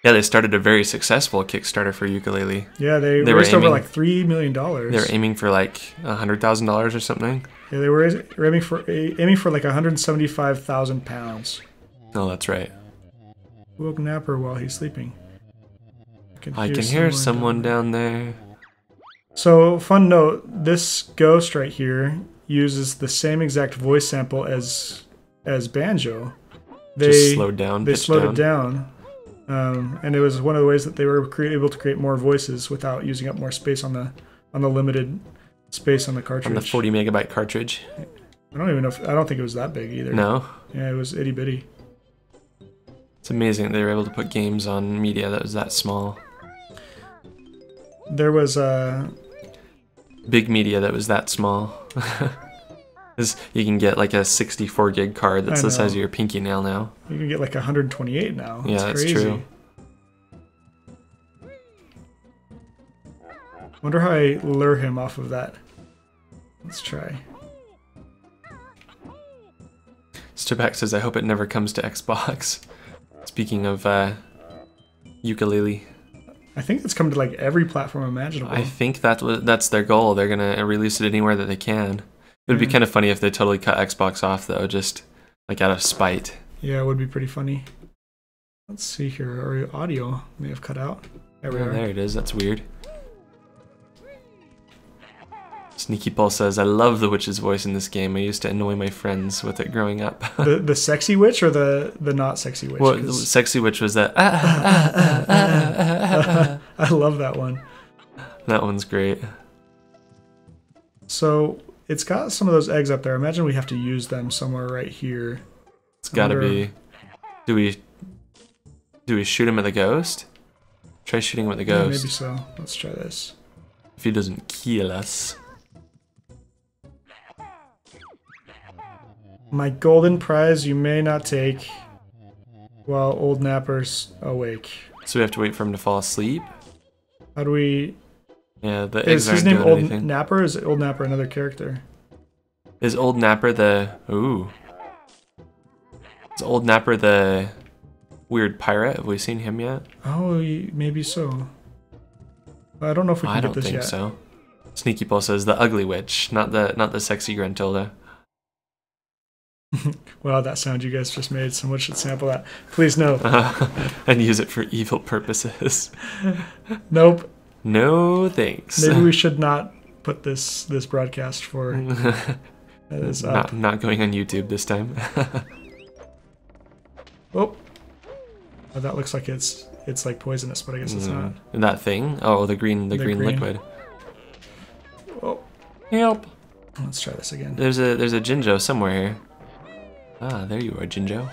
Yeah, they started a very successful Kickstarter for Ukulele. Yeah, they were raised over aiming- like $3 million. They were aiming for like $100,000 or something. Yeah, they were aiming for like 175,000 pounds. Oh, that's right. Who woke Napper while he's sleeping? I can hear someone down there. So, fun note: this ghost right here uses the same exact voice sample as Banjo. Just slowed down. They pitched slowed down. it down, and it was one of the ways that they were able to create more voices without using up more space on the limited space on the cartridge. On the 40 megabyte cartridge. I don't even know. I don't think it was that big either. No. Yeah, it was itty bitty. It's amazing that they were able to put games on media that was that small. There was Big media that was that small. 'Cause you can get like a 64 gig card that's I the size know. of your pinky nail now. You can get like 128 now. Yeah, that's true. Wonder how I lure him off of that. Let's try. Stepak says, I hope it never comes to Xbox. Speaking of ukulele. I think it's come to like every platform imaginable. I think that's their goal. They're gonna release it anywhere that they can. It would be kind of funny if they totally cut Xbox off though, just like out of spite. Yeah, it would be pretty funny. Let's see here. Our audio may have cut out. There we Oh, are. there it is. That's weird. Sneaky Paul says, I love the witch's voice in this game. I used to annoy my friends with it growing up. The sexy witch or the not sexy witch? Well, the sexy witch was that. I love that one. That one's great. So it's got some of those eggs up there. Imagine we have to use them somewhere right here. It's gotta be. Do we shoot him at the ghost? Try shooting him at the Yeah, ghost. maybe so. Let's try this. If he doesn't kill us. My golden prize you may not take while old Napper's awake. So we have to wait for him to fall asleep? How do we... Yeah, the Is eggs his aren't name doing Old anything. Napper or is Old Napper another character? Is Old Napper the... Ooh. Is Old Napper the weird pirate? Have we seen him yet? Oh, maybe so. I don't know if we can I get don't this think yet. so. Sneaky Paul says the ugly witch, not the sexy Gruntilda. Wow, that sound you guys just made. Someone should sample that. Please no. And use it for evil purposes. Nope. No thanks. Maybe we should not put this broadcast for... That is up. Not going on YouTube this time. Oh, that looks like it's like poisonous, but I guess it's not. And that thing? Oh, the green liquid. Oh, Help! let's try this again. There's a Jinjo somewhere here. Ah, there you are, Jinjo.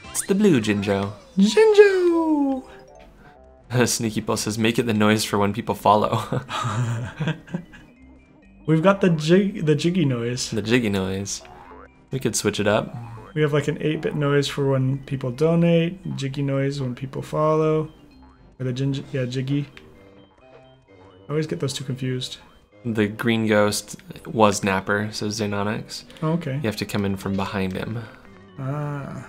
It's the blue Jinjo. Jinjo! Sneaky Paul says, make it the noise for when people follow. We've got the jiggy noise. The jiggy noise. We could switch it up. We have like an 8-bit noise for when people donate, jiggy noise when people follow, or the jiggy. I always get those two confused. The green ghost was Napper, says Xenonix. Oh, okay. You have to come in from behind him. Ah.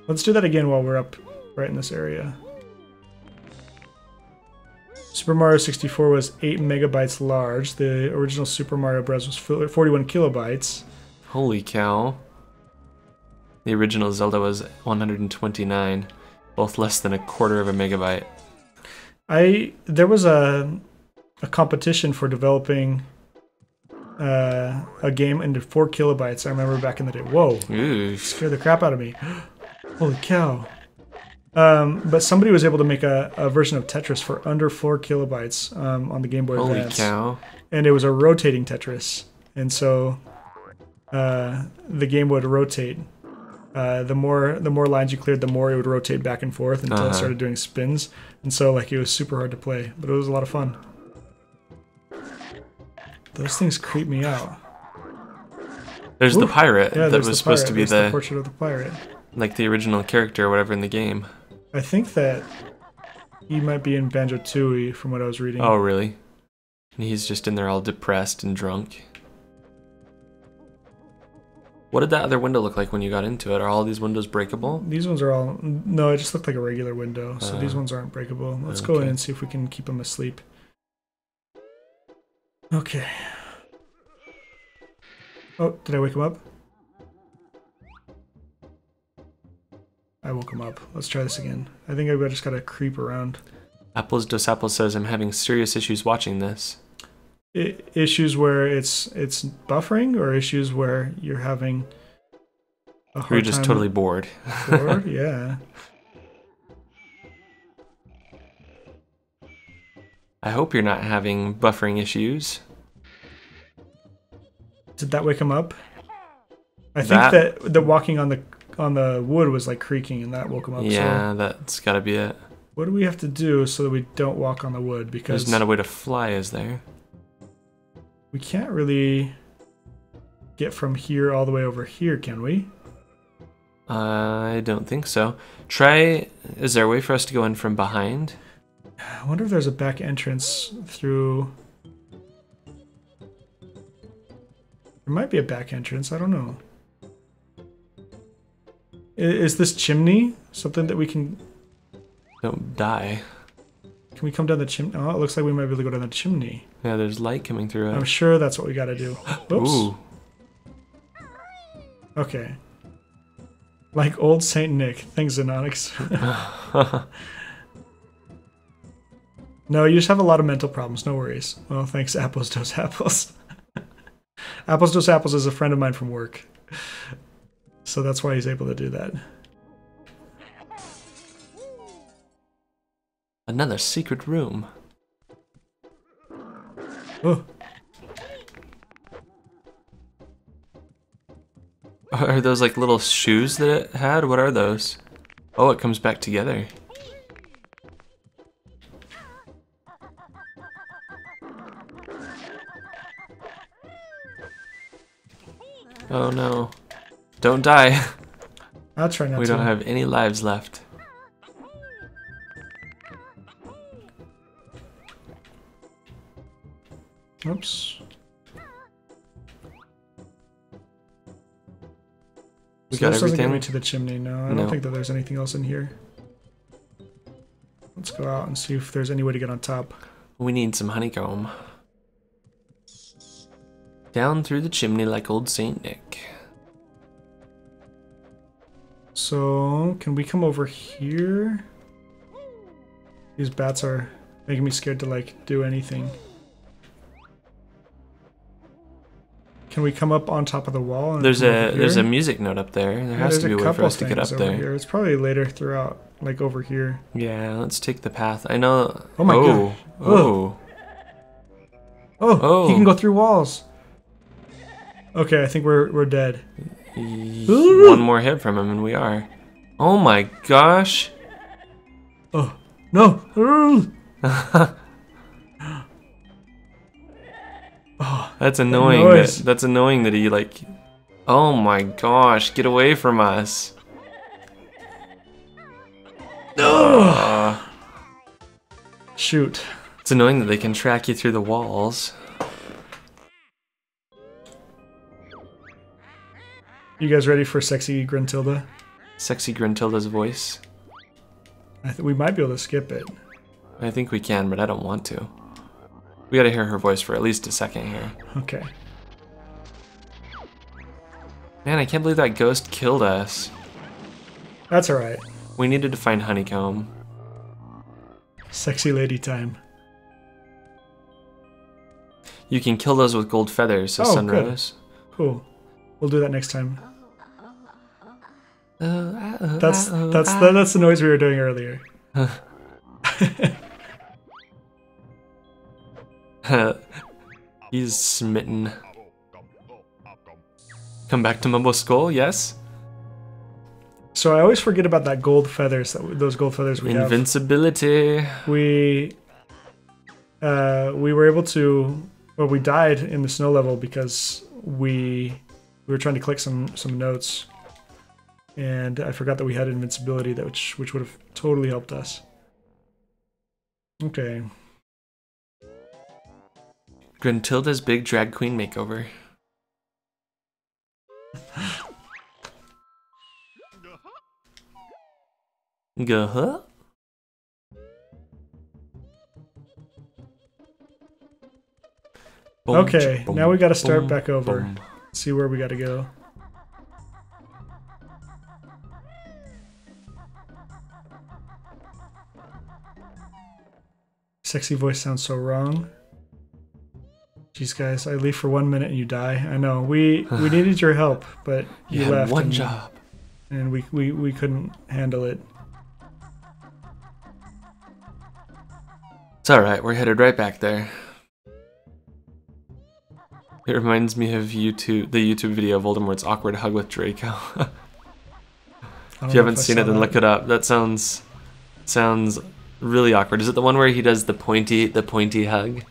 Let's do that again while we're up right in this area. Super Mario 64 was 8 megabytes large. The original Super Mario Bros. Was 41 kilobytes. Holy cow. The original Zelda was 129, both less than a quarter of a megabyte. There was a competition for developing a game into 4 kilobytes. I remember back in the day. Whoa. Ooh. Scared the crap out of me. Holy cow. But somebody was able to make a version of Tetris for under 4 kilobytes on the Game Boy Advance. Holy cow. And it was a rotating Tetris. And so the game would rotate. The more lines you cleared, the more it would rotate back and forth until it started doing spins. And so like it was super hard to play, but it was a lot of fun. Those things creep me out. There's the pirate Yeah, that was supposed to be the portrait of the pirate. like the original character or whatever in the game. I think that he might be in Banjo Kazooie from what I was reading. Oh, really? And he's just in there all depressed and drunk. What did that other window look like when you got into it? Are all these windows breakable? These ones are all... No, it just looked like a regular window, so these ones aren't breakable. Let's go in and see if we can keep them asleep. Okay. Oh, did I wake him up? I woke him up. Let's try this again. I think I just gotta creep around. Apples dos Apples says, I'm having serious issues watching this. Issues where it's buffering, or issues where you're having a hard You're just time totally bored. bored? Yeah. I hope you're not having buffering issues. Did that wake him up? I think that the walking on the wood was like creaking, and that woke him up. Yeah, So that's gotta be it. what do we have to do so that we don't walk on the wood? Because There's not a way to fly, is there? we can't really get from here all the way over here, can we? I don't think so. Try... Is there a way for us to go in from behind? I wonder if there's a back entrance through... There might be a back entrance, I don't know. Is this chimney something that we can... Don't die. Can we come down the chimney? Oh, it looks like we might be able to go down the chimney. Yeah, there's light coming through I'm it. sure that's what we gotta do. Whoops. Ooh. Okay. Like old Saint Nick. Thanks, Xenonix. No, you just have a lot of mental problems. No worries. Well, thanks, Apples Dos Apples. Apples Dos Apples is a friend of mine from work. So that's why he's able to do that. Another secret room. Oh. Are those like little shoes that it had? What are those? Oh, it comes back together. Oh no. Don't die. I'll try not to. We don't have any lives left. Oops. We So got this doesn't get everything? me to the chimney. No, I No. don't think that there's anything else in here. Let's go out and see if there's any way to get on top. We need some honeycomb. Down through the chimney like old Saint Nick. So, can we come over here? These bats are making me scared to, like, do anything. Can we come up on top of the wall? And There's come over there's a here? music note up there. There Yeah, has there's to be a way for couple us to get up things over there. here. It's probably later throughout, like over here. Yeah, let's take the path. I know. Oh my god. Oh. Oh, he can go through walls. Okay, I think we're dead. One more hit from him and we are. Oh my gosh. Oh, no. Oh, That's annoying. noise. That's annoying that he like. Oh my gosh! Get away from us! No. Shoot. It's annoying that they can track you through the walls. You guys ready for sexy Gruntilda? Sexy Gruntilda's voice. I think we might be able to skip it. I think we can, but I don't want to. We gotta hear her voice for at least a second here. Okay. Man, I can't believe that ghost killed us. That's alright. We needed to find honeycomb. Sexy lady time. You can kill those with gold feathers, says Oh, Sunrose. Cool. We'll do that next time. Good. That's the noise we were doing earlier. He's smitten. Come back to Mumbo Skull, yes? So I always forget about that gold feathers, those gold feathers we have. Invincibility. We were able to, well, we died in the snow level because we were trying to click some notes, and I forgot that we had invincibility, which would have totally helped us. Okay. Gruntilda's big drag queen makeover. Guh-huh? Okay, now we gotta start back over. See where we gotta go. Sexy voice sounds so wrong. Jeez, guys, I leave for 1 minute and you die. I know. We needed your help, but you had left. one job. And we couldn't handle it. It's alright, we're headed right back there. It reminds me of the YouTube video of Voldemort's awkward hug with Draco. If you haven't seen it, then look it up. That sounds really awkward. Is it the one where he does the pointy hug?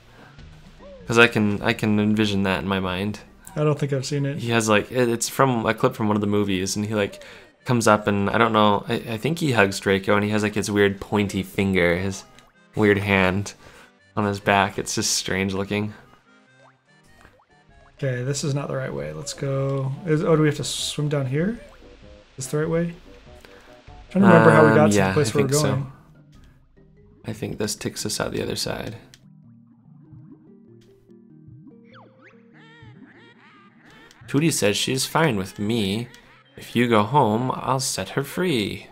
Because I can envision that in my mind. I don't think I've seen it. He has like it's from a clip from one of the movies, and he like comes up and I don't know. I think he hugs Draco, and he has like his weird pointy finger, his weird hand on his back. It's just strange looking. Okay, this is not the right way. Let's go. Do we have to swim down here? Is this the right way? I'm trying to remember how we got to the place where we're going. So. I think this takes us out the other side. Tootie says she's fine with me. If you go home, I'll set her free.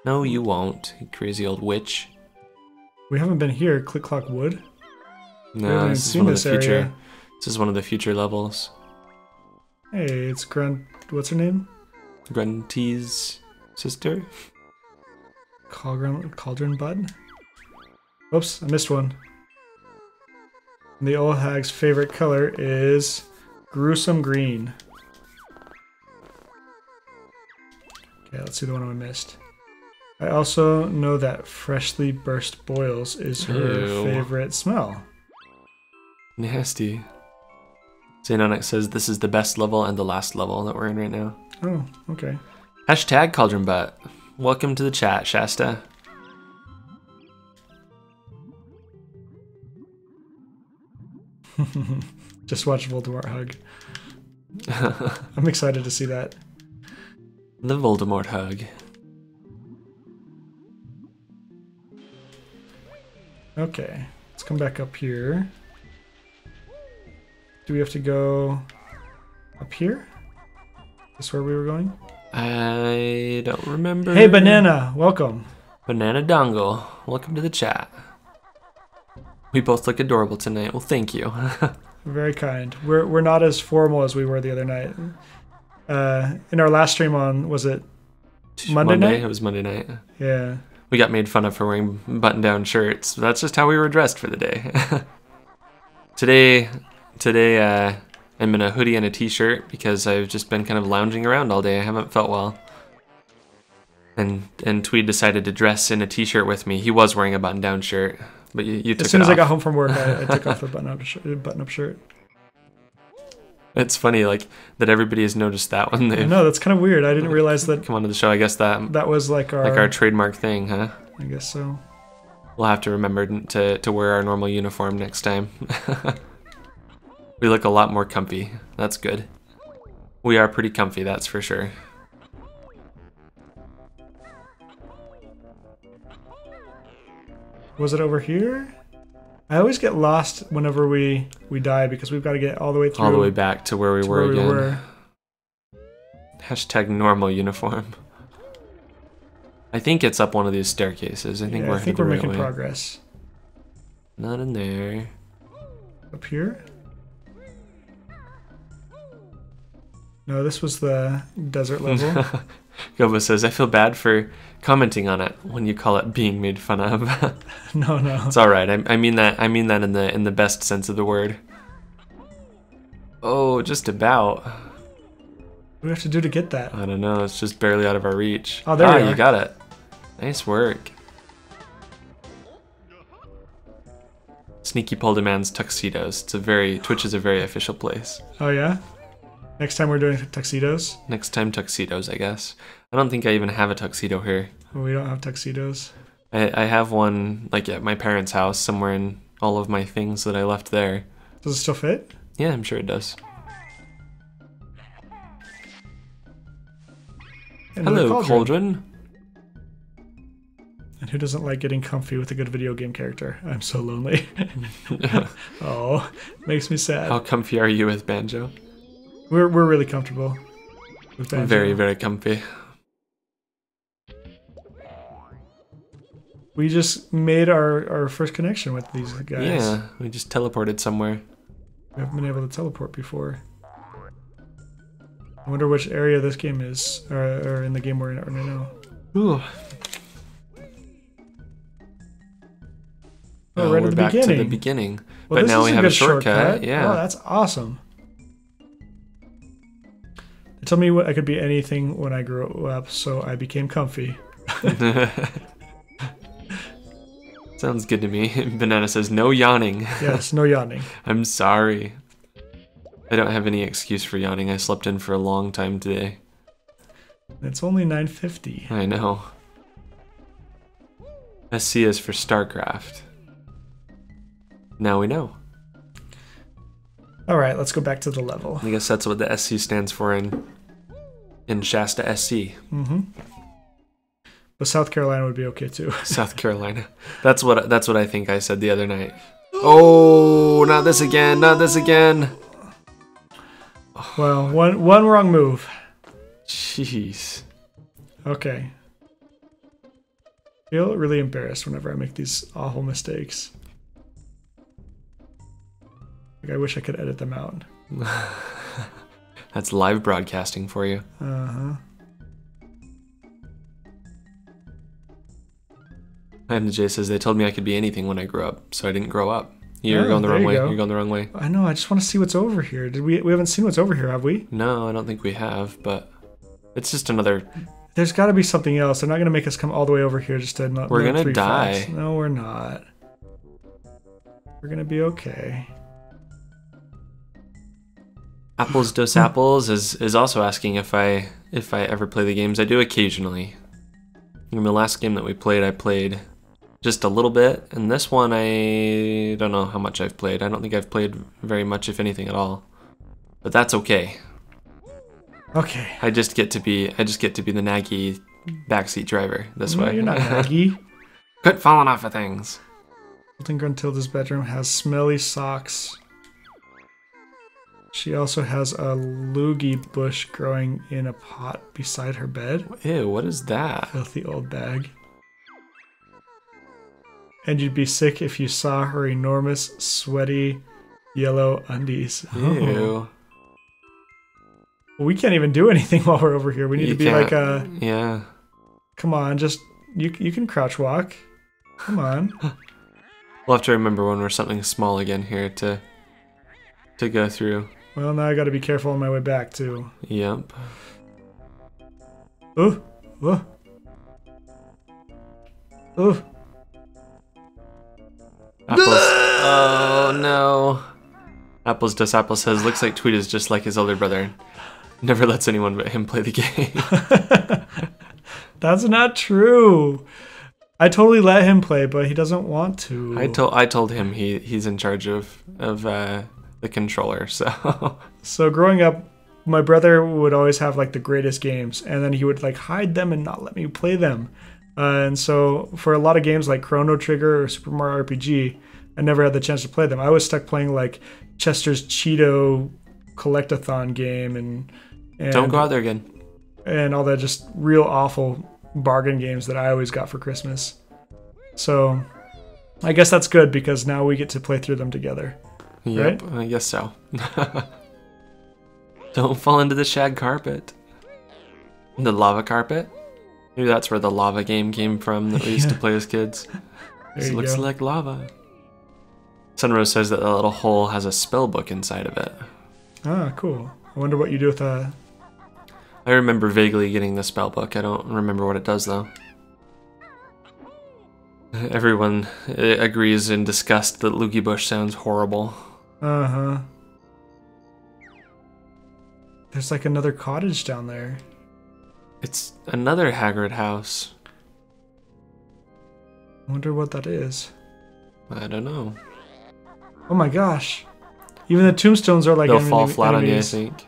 No, you won't, you crazy old witch. We haven't been here, Click Clock Wood. We haven't No, even this is seen one of the this future. area. This is one of the future levels. Hey, it's what's her name? Grunty's sister. Cauldron Bud? Oops, I missed one. And the old hag's favorite color is gruesome green. Okay, let's see the one I missed. I also know that freshly burst boils is her Ew. favorite smell. Nasty. St. Onyx says this is the best level and the last level that we're in right now. Oh, okay. Hashtag Cauldron Butt. Welcome to the chat, Shasta. Just watch Voldemort hug. I'm excited to see that. The Voldemort hug. Okay, let's come back up here. Do we have to go up here? Is this where we were going? I don't remember. Hey, Banana, welcome. Banana Dongle. Welcome to the chat. We both look adorable tonight. Well, thank you. Very kind. We're not as formal as we were the other night. In our last stream on, was it Monday night? It was Monday night. Yeah. We got made fun of for wearing button-down shirts. That's just how we were dressed for the day. Today, I'm in a hoodie and a t-shirt because I've just been kind of lounging around all day. I haven't felt well. And Tweed decided to dress in a t-shirt with me. He was wearing a button-down shirt, but you took it off. As soon as I got home from work, I took off the button-up shirt. It's funny, like, that everybody has noticed that one. I know, that's kind of weird. I didn't realize that. Come onto the show. I guess that was like our trademark thing, huh? I guess so. We'll have to remember to wear our normal uniform next time. We look a lot more comfy. That's good. We are pretty comfy, that's for sure. Was it over here? I always get lost whenever we die because we've got to get all the way through. All the way back to where we were again. Hashtag normal uniform. I think it's up one of these staircases. I think we're making progress. Not in there. Up here? No, this was the desert level. Goba says, I feel bad for commenting on it when you call it being made fun of. No. It's all right. I mean that in the best sense of the word. Oh, just about. What do we have to do to get that? I don't know. It's just barely out of our reach. Oh, there we are. You got it. Nice work. Sneaky Polderman's tuxedos. Twitch is a very official place. Oh yeah? Next time we're doing tuxedos? Next time tuxedos, I guess. I don't think I even have a tuxedo here. Well, we don't have tuxedos. I have one like at my parents' house somewhere in all of my things that I left there. Does it still fit? Yeah, I'm sure it does. Hello, Cauldron. And who doesn't like getting comfy with a good video game character? I'm so lonely. Oh, makes me sad. How comfy are you with Banjo? We're really comfortable with Banjo. Very, very comfy. We just made our first connection with these guys. Yeah, we just teleported somewhere. We haven't been able to teleport before. I wonder which area this game is, or in the game we're in right now. Ooh. Oh, right we're at the back beginning. to the beginning. Well, but now we have a good shortcut. Yeah. Oh, that's awesome. Tell me what I could be anything when I grew up, so I became comfy. Sounds good to me. Banana says, no yawning. Yes, no yawning. I'm sorry. I don't have any excuse for yawning. I slept in for a long time today. It's only 9:50. I know. SC is for StarCraft. Now we know. All right, let's go back to the level. I guess that's what the SC stands for in Shasta SC. Mm-hmm. But South Carolina would be okay too. South Carolina. That's what I think I said the other night. Oh, not this again! Not this again! Well, one wrong move. Jeez. Okay. feel really embarrassed whenever I make these awful mistakes. Like, I wish I could edit them out. That's live broadcasting for you. Uh-huh. MJ says they told me I could be anything when I grew up, so I didn't grow up. You're Oh, going the there wrong you way. go. You're going the wrong way. I know, I just want to see what's over here. We haven't seen what's over here, have we? No, I don't think we have, but it's just another... There's got to be something else. They're not going to make us come all the way over here just to not We're learn gonna 3 die. facts. No, we're not. We're going to be okay. Apples Dos Apples is also asking if I ever play the games. I do occasionally. In the last game that we played, I played just a little bit, and this one I don't know how much I've played. I don't think I've played very much, if anything at all. But that's okay. Okay. I just get to be the naggy backseat driver this No, way. you're not Maggie. Quit falling off of things. Hilton Gruntilda's bedroom has smelly socks. She also has a loogie bush growing in a pot beside her bed. Ew, what is that? Filthy old bag. And you'd be sick if you saw her enormous, sweaty, yellow undies. Ew. We can't even do anything while we're over here. We need to be like a... Yeah. Come on, just... You can crouch walk. Come on. We'll have to remember when we're something small again here to go through. Well, now I gotta be careful on my way back, too. Yep. Oh! Oh! Oh! Apples. Oh no. Apples Dos Apples says, looks like Tweet is just like his older brother. Never lets anyone but him play the game. That's not true. I totally let him play, but he doesn't want to. I told him he's in charge of the controller, so. So growing up, my brother would always have like the greatest games, and then he would like hide them and not let me play them. And so for a lot of games like Chrono Trigger or Super Mario RPG, I never had the chance to play them. I was stuck playing like Chester's Cheeto Collectathon game and Don't go out there again. And all that just real awful bargain games that I always got for Christmas. So I guess that's good because now we get to play through them together. Yep, right? I guess so. Don't fall into the shag carpet. The lava carpet? Maybe that's where the lava game came from that we used to play as kids. This looks like lava. Sunrose says that the little hole has a spell book inside of it. Ah, cool. I wonder what you do with that. I remember vaguely getting the spell book. I don't remember what it does though. Everyone agrees in disgust that Loogie Bush sounds horrible. Uh-huh. There's like another cottage down there. It's another Hagrid house. I wonder what that is. I don't know. Oh my gosh. Even the tombstones are like They'll fall flat enemies. on you, I think.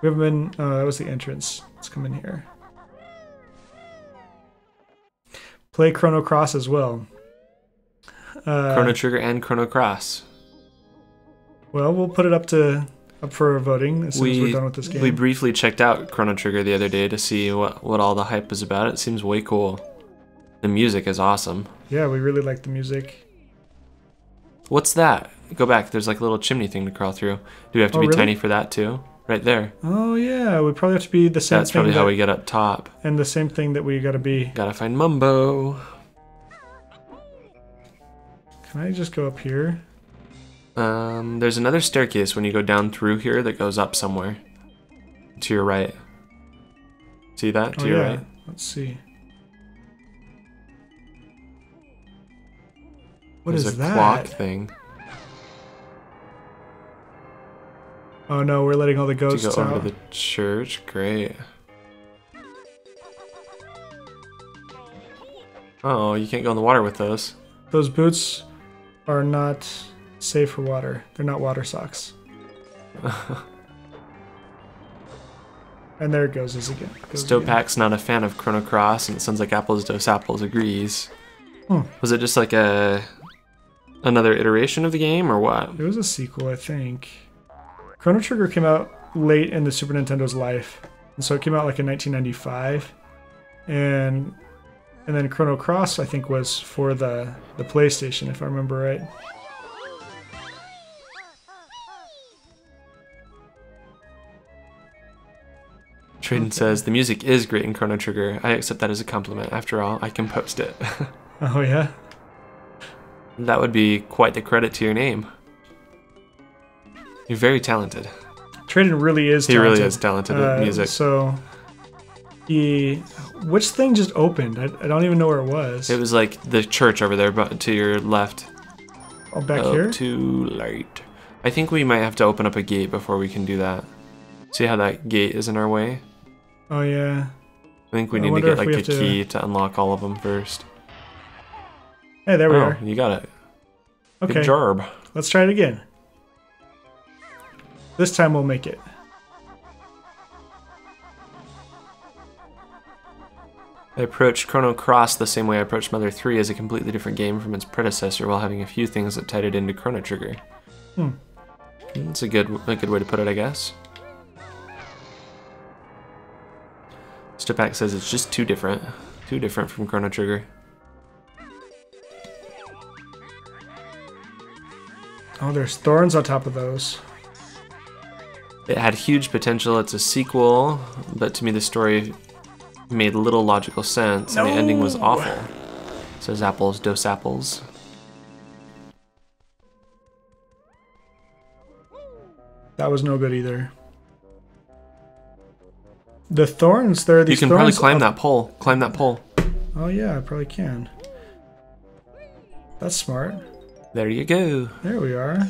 We haven't been... that was the entrance. Let's come in here. Play Chrono Cross as well. Chrono Trigger and Chrono Cross. Well, we'll put it up for voting as soon as we're done with this game. We briefly checked out Chrono Trigger the other day to see what all the hype is about. It seems way cool. The music is awesome. Yeah, we really like the music. What's that? Go back. There's like a little chimney thing to crawl through. Do we have to be really? tiny for that too? Right there. Oh yeah, we probably have to be the same That's thing. probably how we get up top. And the same thing that we gotta be. Gotta find Mumbo. Can I just go up here? There's another staircase when you go down through here that goes up somewhere. To your right. See that? To your right. Let's see. What There's is a that? clock thing. Oh no, we're letting all the To ghosts go out. over to the church. Great. Oh, you can't go in the water with those. Those boots are not safe for water. They're not water socks. And there it goes again. Stopak's not a fan of Chrono Cross, and it sounds like Apples Dos Apples agrees. Hmm. Was it just like another iteration of the game, or what? It was a sequel, I think. Chrono Trigger came out late in the Super Nintendo's life. And so it came out like in 1995, and then Chrono Cross I think was for the PlayStation, if I remember right. Traden says, the music is great in Chrono Trigger. I accept that as a compliment. After all, I composed it. Oh, yeah? That would be quite the credit to your name. You're very talented. Traden really is talented. He really is talented at music. So, which thing just opened? I don't even know where it was. It was like the church over there, but to your left. Oh, back here? Too late. I think we might have to open up a gate before we can do that. See how that gate is in our way? Oh, yeah. I think we need to get like a key to unlock all of them first. Hey, there we are. You got it. Okay. Good job. Let's try it again. This time we'll make it. I approached Chrono Cross the same way I approached Mother 3 as a completely different game from its predecessor while having a few things that tied it into Chrono Trigger. That's a good way to put it, I guess. Stepak says it's just too different. Too different from Chrono Trigger. Oh, there's thorns on top of those. It had huge potential. It's a sequel, but to me the story made little logical sense, and the ending was awful. Says Apples, Dos Apples. That was no good either. The thorns, there are these thorns. You can probably climb that pole. Climb that pole. Oh yeah, I probably can. That's smart. There you go. There we are.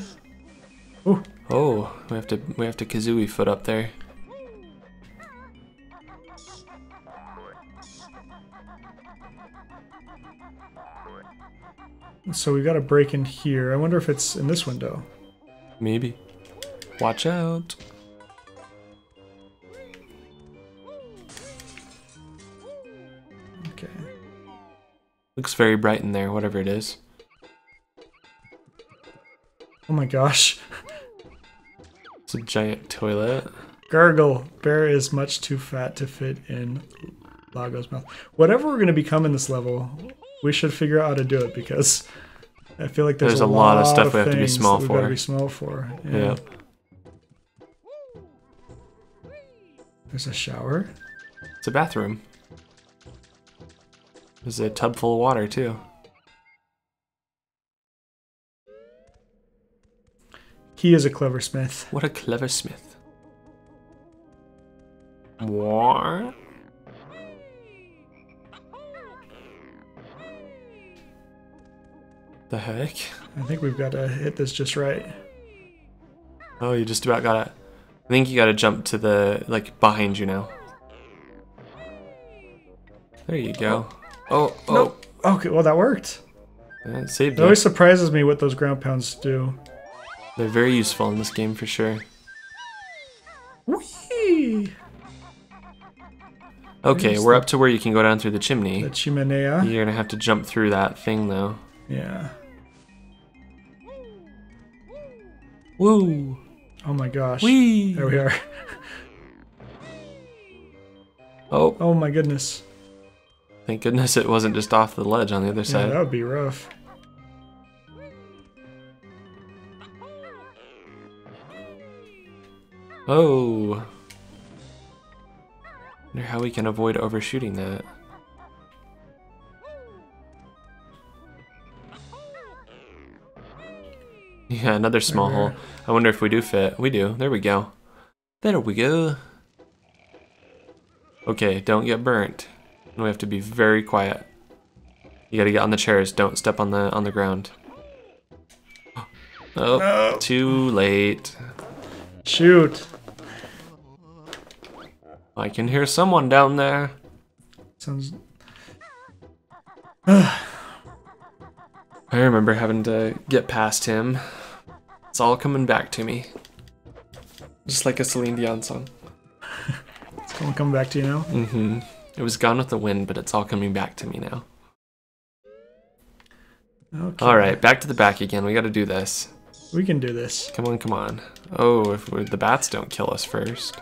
Ooh. Oh, we have to Kazooie foot up there. So we've got a break in here. I wonder if it's in this window. Maybe. Watch out. Okay. Looks very bright in there, whatever it is. Oh my gosh. It's a giant toilet. Gargle. Bear is much too fat to fit in Lago's mouth. Whatever we're going to become in this level, we should figure out how to do it, because I feel like there's a lot of stuff we have to be small for. We've got to be small for. Yeah. There's a shower. It's a bathroom. There's a tub full of water too. He is a clever smith. What a clever smith. What? The heck? I think we've got to hit this just right. Oh, you just about got it. I think you got to jump to the, like, behind you now. There you go. Oh. Nope. Okay, well that worked. Yeah, it saved you. It always surprises me what those ground pounds do. They're very useful in this game for sure. Whee! Okay, we're up to where you can go down through the chimney. The chimenea. You're gonna have to jump through that thing though. Yeah. Woo! Oh my gosh. Whee! There we are. Oh. Oh my goodness. Thank goodness it wasn't just off the ledge on the other side. That would be rough. Oh. Wonder how we can avoid overshooting that. Yeah, another small hole. I wonder if we do fit. We do. There we go. There we go. Okay, don't get burnt. We have to be very quiet. You gotta get on the chairs. Don't step on the ground. Oh, no. Too late. Shoot. I can hear someone down there. Sounds... I remember having to get past him. It's all coming back to me. Just like a Celine Dion song. It's gonna come back to you now? Mm-hmm. It was Gone with the Wind, but it's all coming back to me now. Okay. Alright, back to the back again. We gotta do this. We can do this. Come on, come on. Oh, if the bats don't kill us first.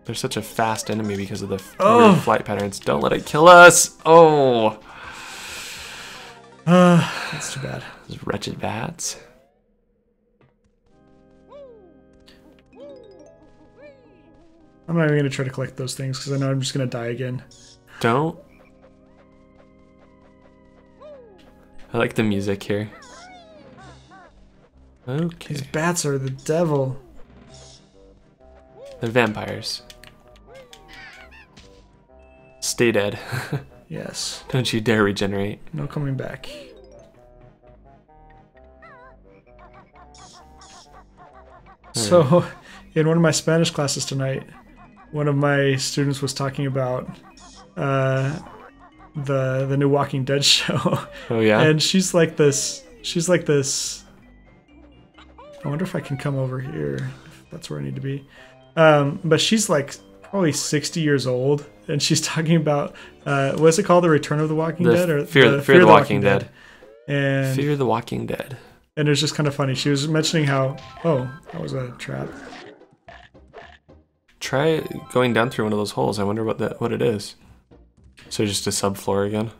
They're such a fast enemy because of the Oh. weird flight patterns. Don't let it kill us. Oh. That's too bad. Those wretched bats. I'm not even going to try to collect those things because I know I'm just going to die again. Don't. I like the music here. Okay. These bats are the devil. They're vampires. Stay dead. Yes. Don't you dare regenerate. No coming back. So, in one of my Spanish classes tonight, one of my students was talking about the new Walking Dead show. Oh yeah. And she's like this. I wonder if I can come over here. If that's where I need to be. But she's like probably 60 years old, and she's talking about what's it called, The Return of the Walking Dead, or Fear the Walking Dead. And Fear the Walking Dead. And it was just kind of funny. She was mentioning how, oh, that was a trap. Try going down through one of those holes. I wonder what it is. So just a subfloor again.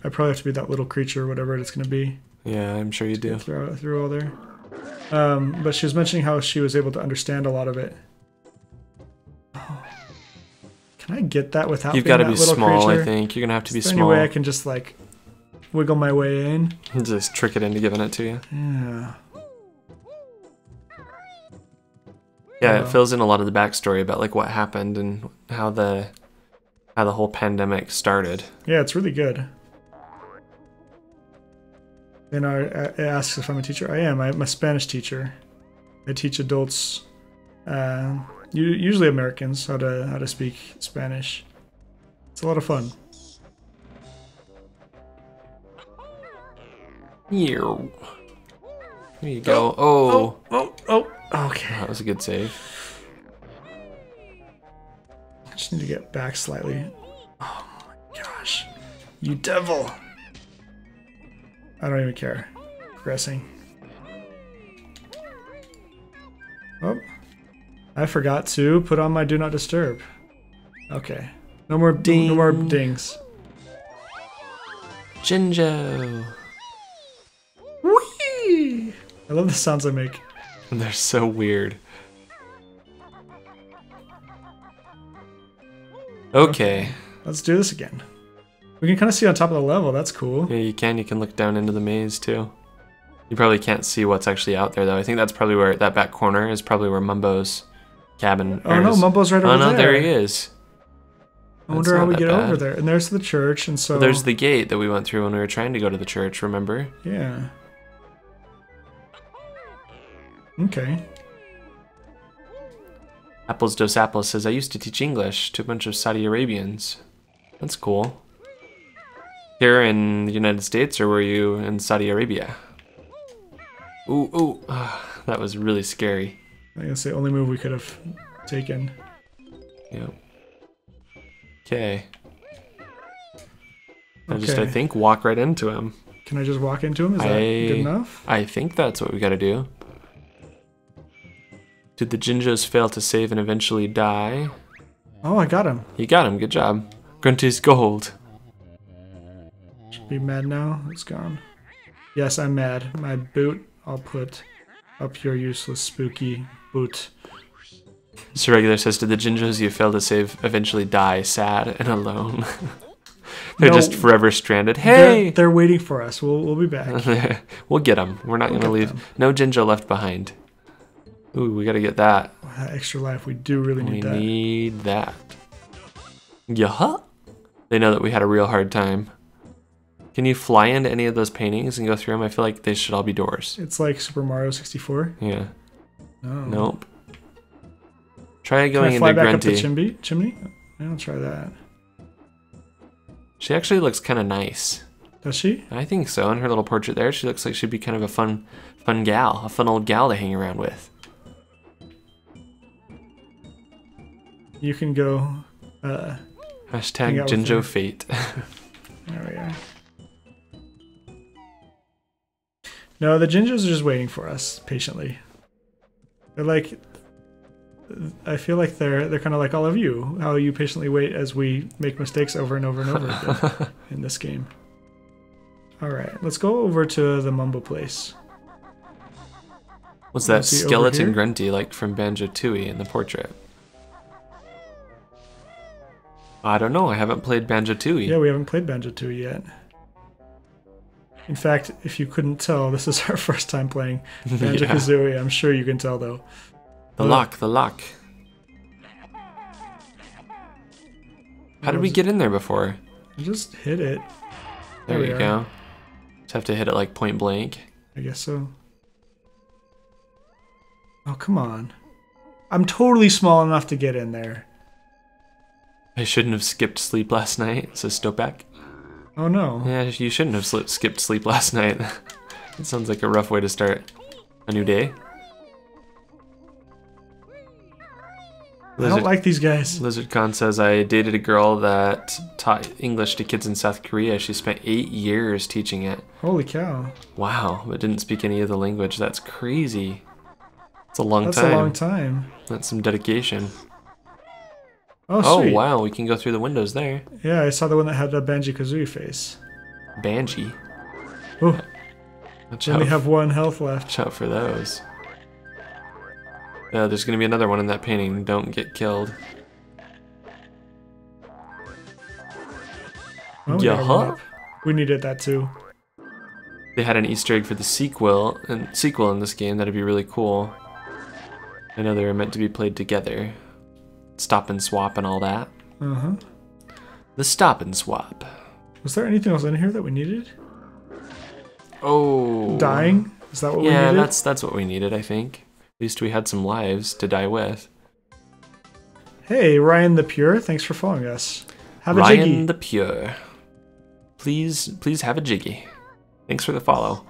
I probably have to be that little creature, whatever it's going to be. Yeah, I'm sure you do. Through all there. But she was mentioning how she was able to understand a lot of it. Oh. Can I get that without You've being got to that be little small, creature? I think. You're going to have to be Is there small. any way I can just like wiggle my way in? Just trick it into giving it to you. Yeah. Yeah, it fills in a lot of the backstory about like what happened and how the whole pandemic started. Yeah, it's really good. And it asks if I'm a teacher. I am. I'm a Spanish teacher. I teach adults, usually Americans, how to speak Spanish. It's a lot of fun. Here you go. Oh. Okay. That was a good save. I just need to get back slightly. Oh my gosh. You devil. I don't even care. Progressing. Oh. I forgot to put on my Do Not Disturb. Okay. No more Ding. No more dings. Jinjo. Whee! I love the sounds I make. They're so weird. Okay. Let's do this again. We can kind of see on top of the level. That's cool. Yeah, you can. You can look down into the maze too. You probably can't see what's actually out there though. I think that's probably where that back corner is probably where Mumbo's cabin. Oh no, Mumbo's right over there. Oh no, there he is. I wonder how we get over there. And there's the church, and so... Well, there's the gate that we went through when we were trying to go to the church, remember? Yeah. Okay. Apples Dos Apples says, I used to teach English to a bunch of Saudi Arabians. That's cool. Here in the United States, or were you in Saudi Arabia? Ooh. That was really scary. I think that's the only move we could have taken. Yep. Okay. I think, walk right into him. Can I just walk into him? Is that good enough? I think that's what we gotta do. Did the Jinjos fail to save and eventually die? Oh, I got him. You got him, good job. Grunty's gold. Should be mad now. It's gone. Yes, I'm mad. My boot, I'll put up your useless spooky boot. Sir Regular says, did the Jinjos you failed to save eventually die sad and alone? They're just forever stranded. Hey! They're waiting for us. We'll be back. We'll get them. We're not going to leave. Them. No Jinjo left behind. Ooh, we got to get that. That extra life. We do really need that. We need that. Yeah. They know that we had a real hard time. Can you fly into any of those paintings and go through them? I feel like they should all be doors. It's like Super Mario 64. Yeah. No. Nope. Try going Can I fly into back Grunty. up the chimney? I'll try that. She actually looks kind of nice. Does she? I think so. In her little portrait there, she looks like she'd be kind of a fun gal, a fun old gal to hang around with. You can go. Hashtag Jinjo Fate. There we are. No, the Jinjos are just waiting for us patiently. They're like I feel like they're kind of like all of you, how you patiently wait as we make mistakes over and over and over again in this game. All right, let's go over to the Mumbo place. What's that Is he over skeleton here? grunty like from Banjo Tooie in the portrait? I don't know. I haven't played Banjo Tooie. Yeah, we haven't played Banjo Tooie yet. In fact, if you couldn't tell, this is our first time playing Banjo Yeah. Kazooie. I'm sure you can tell though. The lock, the lock. How did we get in there before? Just hit it. There we you are. go. Just have to hit it like point blank. I guess so. Oh, come on. I'm totally small enough to get in there. I shouldn't have skipped sleep last night, says Stopek. Oh no. Yeah, you shouldn't have skipped sleep last night. It sounds like a rough way to start a new day. I don't like these guys. LizardCon says, I dated a girl that taught English to kids in South Korea. She spent 8 years teaching it. Holy cow. Wow, but didn't speak any of the language. That's crazy. It's a long That's time. a long time. That's some dedication. Oh, sweet. Wow, we can go through the windows there. Yeah, I saw the one that had a Banjo Kazooie face. Banji. Oh, Watch only out, have 1 health left. watch out for those. There's going to be another one in that painting. Don't get killed. Oh, we got Yeah. one up. We needed that too. They had an Easter egg for the sequel in this game. That'd be really cool. I know they were meant to be played together. Stop and swap and all that. Uh-huh. The stop and swap. Was there anything else in here that we needed? Oh. Dying? Is that what we Yeah, needed? that's what we needed, I think. At least we had some lives to die with. Hey, Ryan the Pure, thanks for following us. Have a Ryan jiggy. the Pure. Please have a jiggy. Thanks for the follow.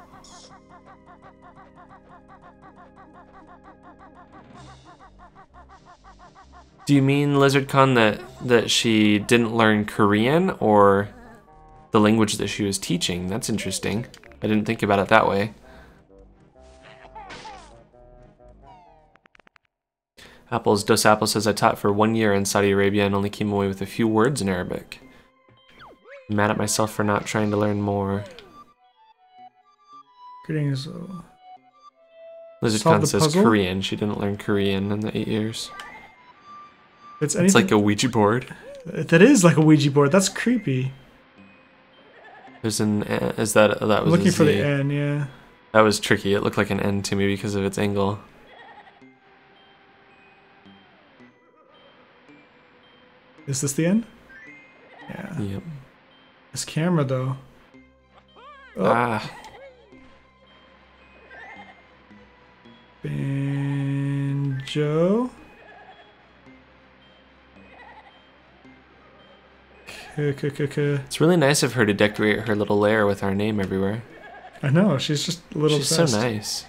Do you mean, LizardCon, that she didn't learn Korean, or the language that she was teaching? That's interesting. I didn't think about it that way. Dos Apples says, I taught for 1 year in Saudi Arabia and only came away with a few words in Arabic. I'm mad at myself for not trying to learn more. Greetings. LizardCon the says puzzle? Korean. She didn't learn Korean in the 8 years. It's It's like a Ouija board. That is like a Ouija board. That's creepy. There's an is that was I'm looking a for Z. the N, yeah. That was tricky. It looked like an N to me because of its angle. Is this the N? Yeah. Yep. This camera, though. Oh. Ah. Banjo. It's really nice of her to decorate her little lair with our name everywhere. I know, she's just a little She's obsessed. so nice.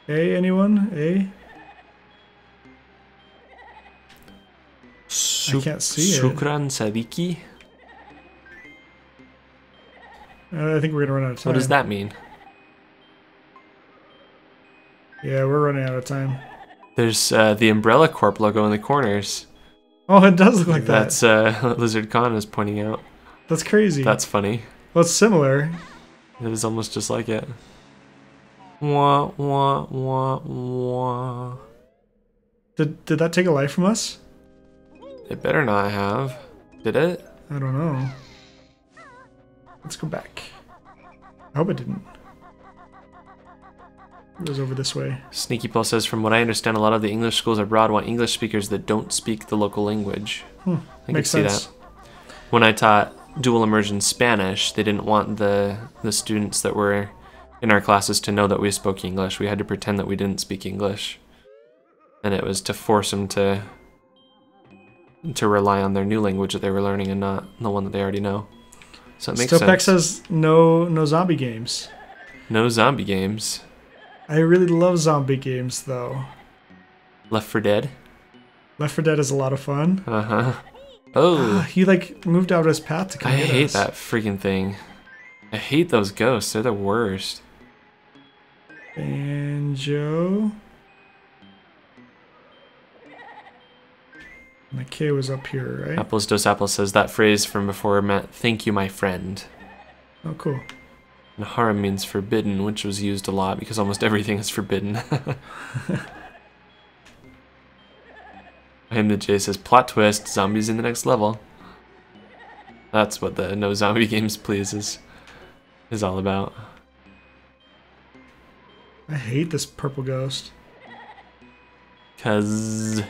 A, anyone? A? I can't see it. Shukran Sadiki? I think we're gonna run out of time. What does that mean? Yeah, we're running out of time. There's the Umbrella Corp logo in the corners. Oh, it does look like that. That's Lizard Khan is pointing out. That's crazy. That's funny. Well, it's similar. It is almost just like it. Wah, wah, wah, wah. Did that take a life from us? It better not have. Did it? I don't know. Let's go back. I hope it didn't. It was over this way. Sneaky Paul says, from what I understand, a lot of the English schools abroad want English speakers that don't speak the local language. I Makes can see sense. that. When I taught dual immersion Spanish, they didn't want the students that were in our classes to know that we spoke English. We had to pretend that we didn't speak English. And it was to force them to rely on their new language that they were learning and not the one that they already know. So it makes Stopek sense. says no zombie games. No zombie games. I really love zombie games though. Left 4 Dead? Left 4 Dead is a lot of fun. Uh-huh. Oh, He like moved out of his path to come I get hate us. that freaking thing. I hate those ghosts. They're the worst. Banjo. And the K was up here, right? Apples dos Apples says that phrase from before meant "thank you, my friend." Oh, cool. And haram means forbidden, which was used a lot because almost everything is forbidden. I am the J says plot twist, zombies in the next level. That's what the No Zombie Games Please is all about. I hate this purple ghost. Cause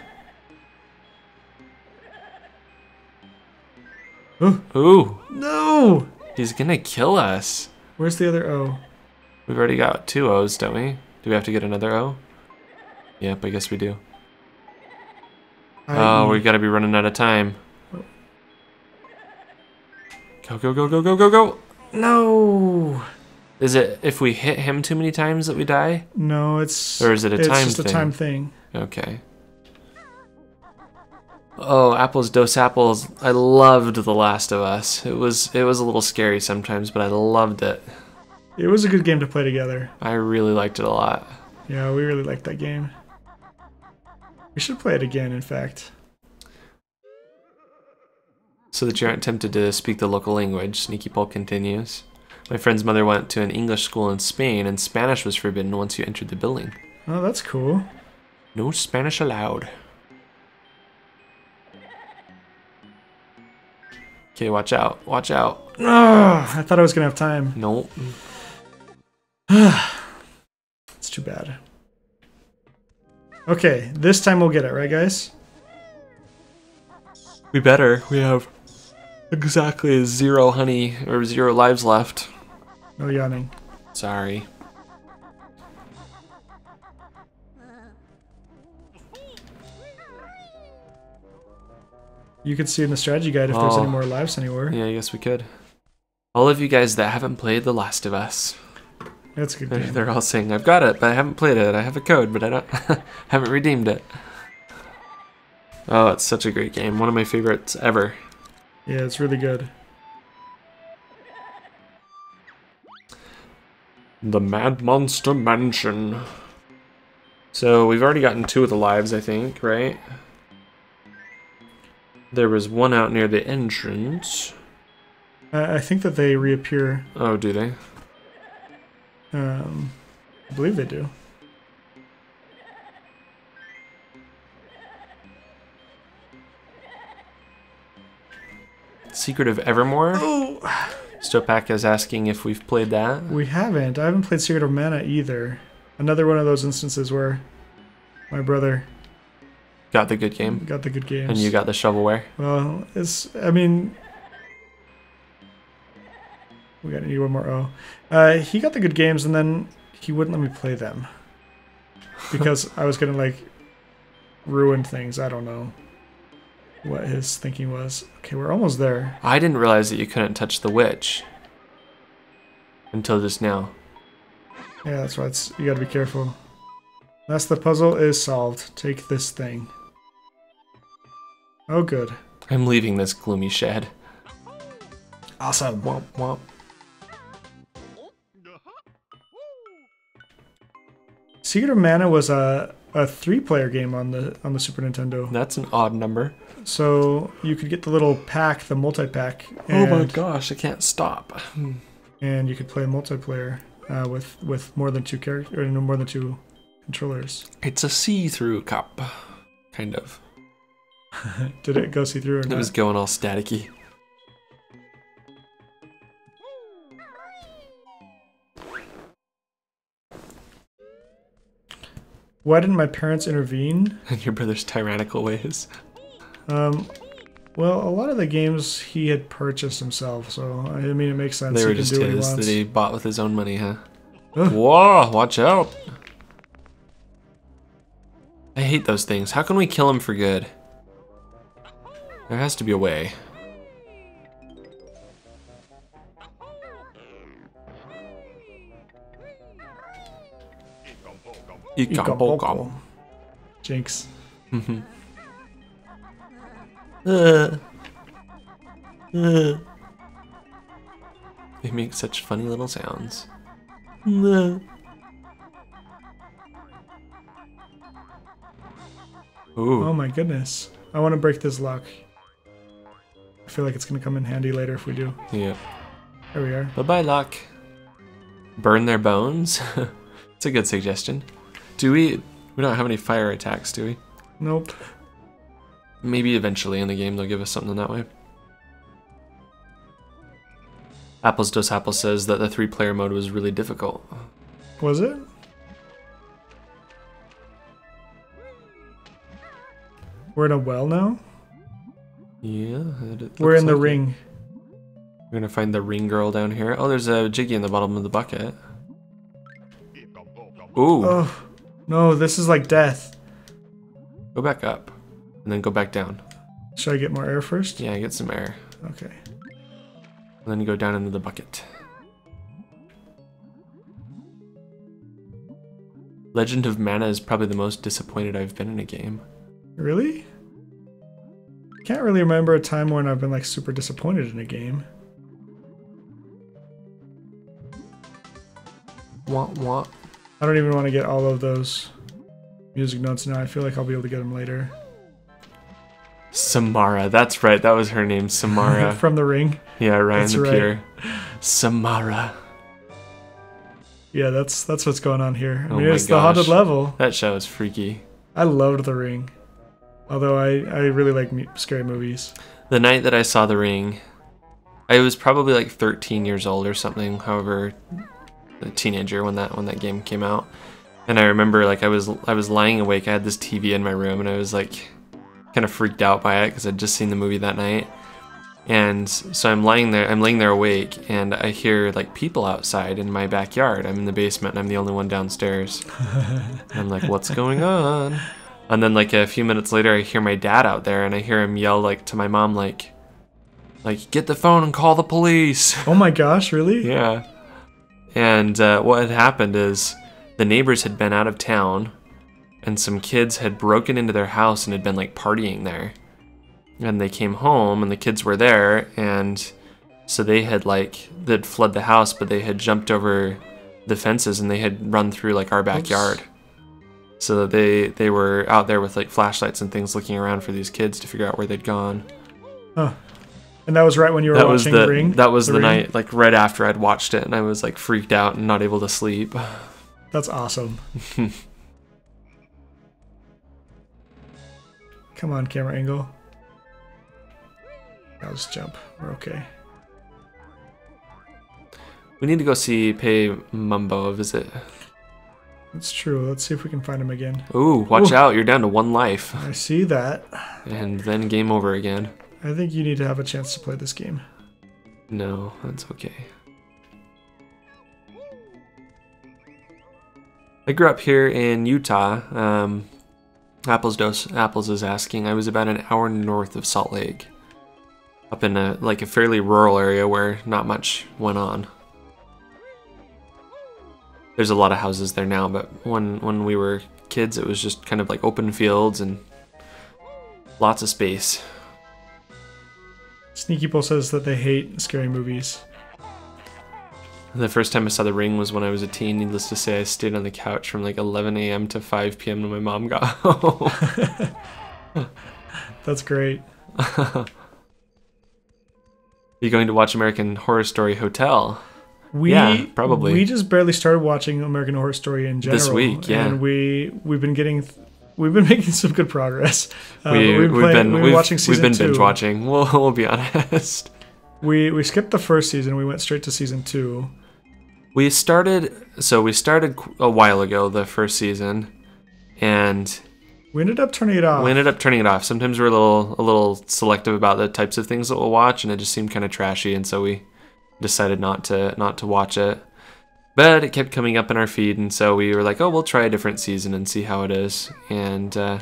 Oh, ooh, no! he's gonna kill us. Where's the other O? We've already got 2 O's, don't we? Do we have to get another O? Yep, I guess we do. Oh, we gotta be running out of time. Go, go, go, go, go, go, go! No! Is it if we hit him too many times that we die? No, it's... Or is it a time thing? It's just a time thing. Okay. Oh, Apples dos Apples. I loved The Last of Us. It was a little scary sometimes, but I loved it. It was a good game to play together. I really liked it a lot. Yeah, we really liked that game. We should play it again, in fact. So that you aren't tempted to speak the local language, Sneaky Pole continues. My friend's mother went to an English school in Spain, and Spanish was forbidden once you entered the building. Oh, that's cool. No Spanish allowed. Okay, watch out. Watch out. Oh, I thought I was going to have time. Nope. It's too bad. Okay, this time we'll get it, right, guys? We better. We have exactly 0 honey or 0 lives left. No yawning. Sorry. You could see in the strategy guide if there's any more lives anywhere. Yeah, I guess we could. All of you guys that haven't played The Last of Us. That's a good game. They're all saying, I've got it, but I haven't played it. I have a code, but I don't haven't redeemed it. Oh, it's such a great game. One of my favorites ever. Yeah, it's really good. The Mad Monster Mansion. So we've already gotten 2 of the lives, I think, right? There was 1 out near the entrance. I think that they reappear. Oh, do they? I believe they do. Secret of Evermore? Oh! Stopak is asking if we've played that. We haven't. I haven't played Secret of Mana either. Another one of those instances where my brother Got the good game. got the good games. And you got the shovelware. Well, I mean... We got to need 1 more O. He got the good games and then he wouldn't let me play them. Because I was going to, like, ruin things. I don't know what his thinking was. Okay, we're almost there. I didn't realize that you couldn't touch the witch. Until just now. Yeah, that's why you gotta be careful. That's the puzzle is solved. Take this thing. Oh, good. I'm leaving this gloomy shed. Awesome. Womp womp. Secret of Mana was a 3-player game on the Super Nintendo. That's an odd number. So you could get the little pack, the multi-pack. Oh my gosh, I can't stop. And you could play multiplayer with more than 2 characters, or no, more than 2 controllers. It's a see-through cup. Kind of. Did it go see through or not? It was going all staticky. Why didn't my parents intervene? And your brother's tyrannical ways. Well, a lot of the games he had purchased himself, so I mean it makes sense. They were He can just do what he his wants. that he bought with his own money, huh? Ugh. Whoa, watch out. I hate those things. How can we kill him for good? There has to be a way. Ikampoko. Jinx. They make such funny little sounds. Ooh. Oh my goodness. I want to break this lock. I feel like it's going to come in handy later if we do. Yeah. There we are. Bye-bye, lock. Burn their bones? It's a good suggestion. We don't have any fire attacks, do we? Nope. Maybe eventually in the game they'll give us something that way. Apples Dos Apples says that the 3-player mode was really difficult. Was it? We're in a well now? Yeah. We're in the ring. We're gonna find the ring girl down here. Oh, there's a Jiggy in the bottom of the bucket. Ooh. Oh, no, this is like death. Go back up. And then go back down. Should I get more air first? Yeah, get some air. Okay. And then go down into the bucket. Legend of Mana is probably the most disappointed I've been in a game. Really? Can't really remember a time when I've been like super disappointed in a game. What? I don't even want to get all of those music notes now. I feel like I'll be able to get them later. Samara, that's right. That was her name, Samara. From the ring. Yeah, Ryan That's the right. Pure. Samara. Yeah, that's what's going on here. I Oh mean, my it's the haunted gosh. level. That show is freaky. I loved The Ring. Although I really like scary movies. The night that I saw The Ring, I was probably like 13 years old or something. However, a teenager when that game came out. And I remember like I was lying awake. I had this TV in my room, and I was like kind of freaked out by it because I'd just seen the movie that night. And so I'm laying there awake, and I hear like people outside in my backyard. I'm in the basement, and I'm the only one downstairs. And I'm like, what's going on? And then like a few minutes later, I hear my dad out there, and I hear him yell like to my mom, like get the phone and call the police. Oh my gosh, really? Yeah. And what had happened is the neighbors had been out of town, and some kids had broken into their house and had been like partying there. And they came home, and the kids were there, and so they'd fled the house, but they had jumped over the fences, and they had run through like our backyard. Oops. So they were out there with like flashlights and things looking around for these kids to figure out where they'd gone. Huh. And that was right when you were watching Ring? That was the Ring? night, like right after I'd watched it, and I was like freaked out and not able to sleep. That's awesome. Come on, camera angle. I'll just jump. We're okay. We need to go pay Mumbo a visit. That's true. Let's see if we can find him again. Ooh, watch Ooh. out, you're down to 1 life. I see that. And then game over again. I think you need to have a chance to play this game. No, that's okay. I grew up here in Utah. Apples is asking. I was about an hour north of Salt Lake. Up in a fairly rural area where not much went on. There's a lot of houses there now, but when we were kids, it was just kind of like open fields and lots of space. Sneaky Bull says that they hate scary movies. The first time I saw The Ring was when I was a teen. Needless to say, I stayed on the couch from like 11 a.m. to 5 p.m. when my mom got home. That's great. You going to watch American Horror Story Hotel? Yeah, probably. We just barely started watching American Horror Story in general This week, yeah. And we've been making some good progress. We've been watching season 2. We've been binge watching. We'll be honest. We skipped the first season. We went straight to season 2. We started a while ago, the first season, and we ended up turning it off. Sometimes we're a little selective about the types of things that we'll watch, and it just seemed kind of trashy, and so we decided not to watch it. But it kept coming up in our feed, and so we were like, oh, we'll try a different season and see how it is. And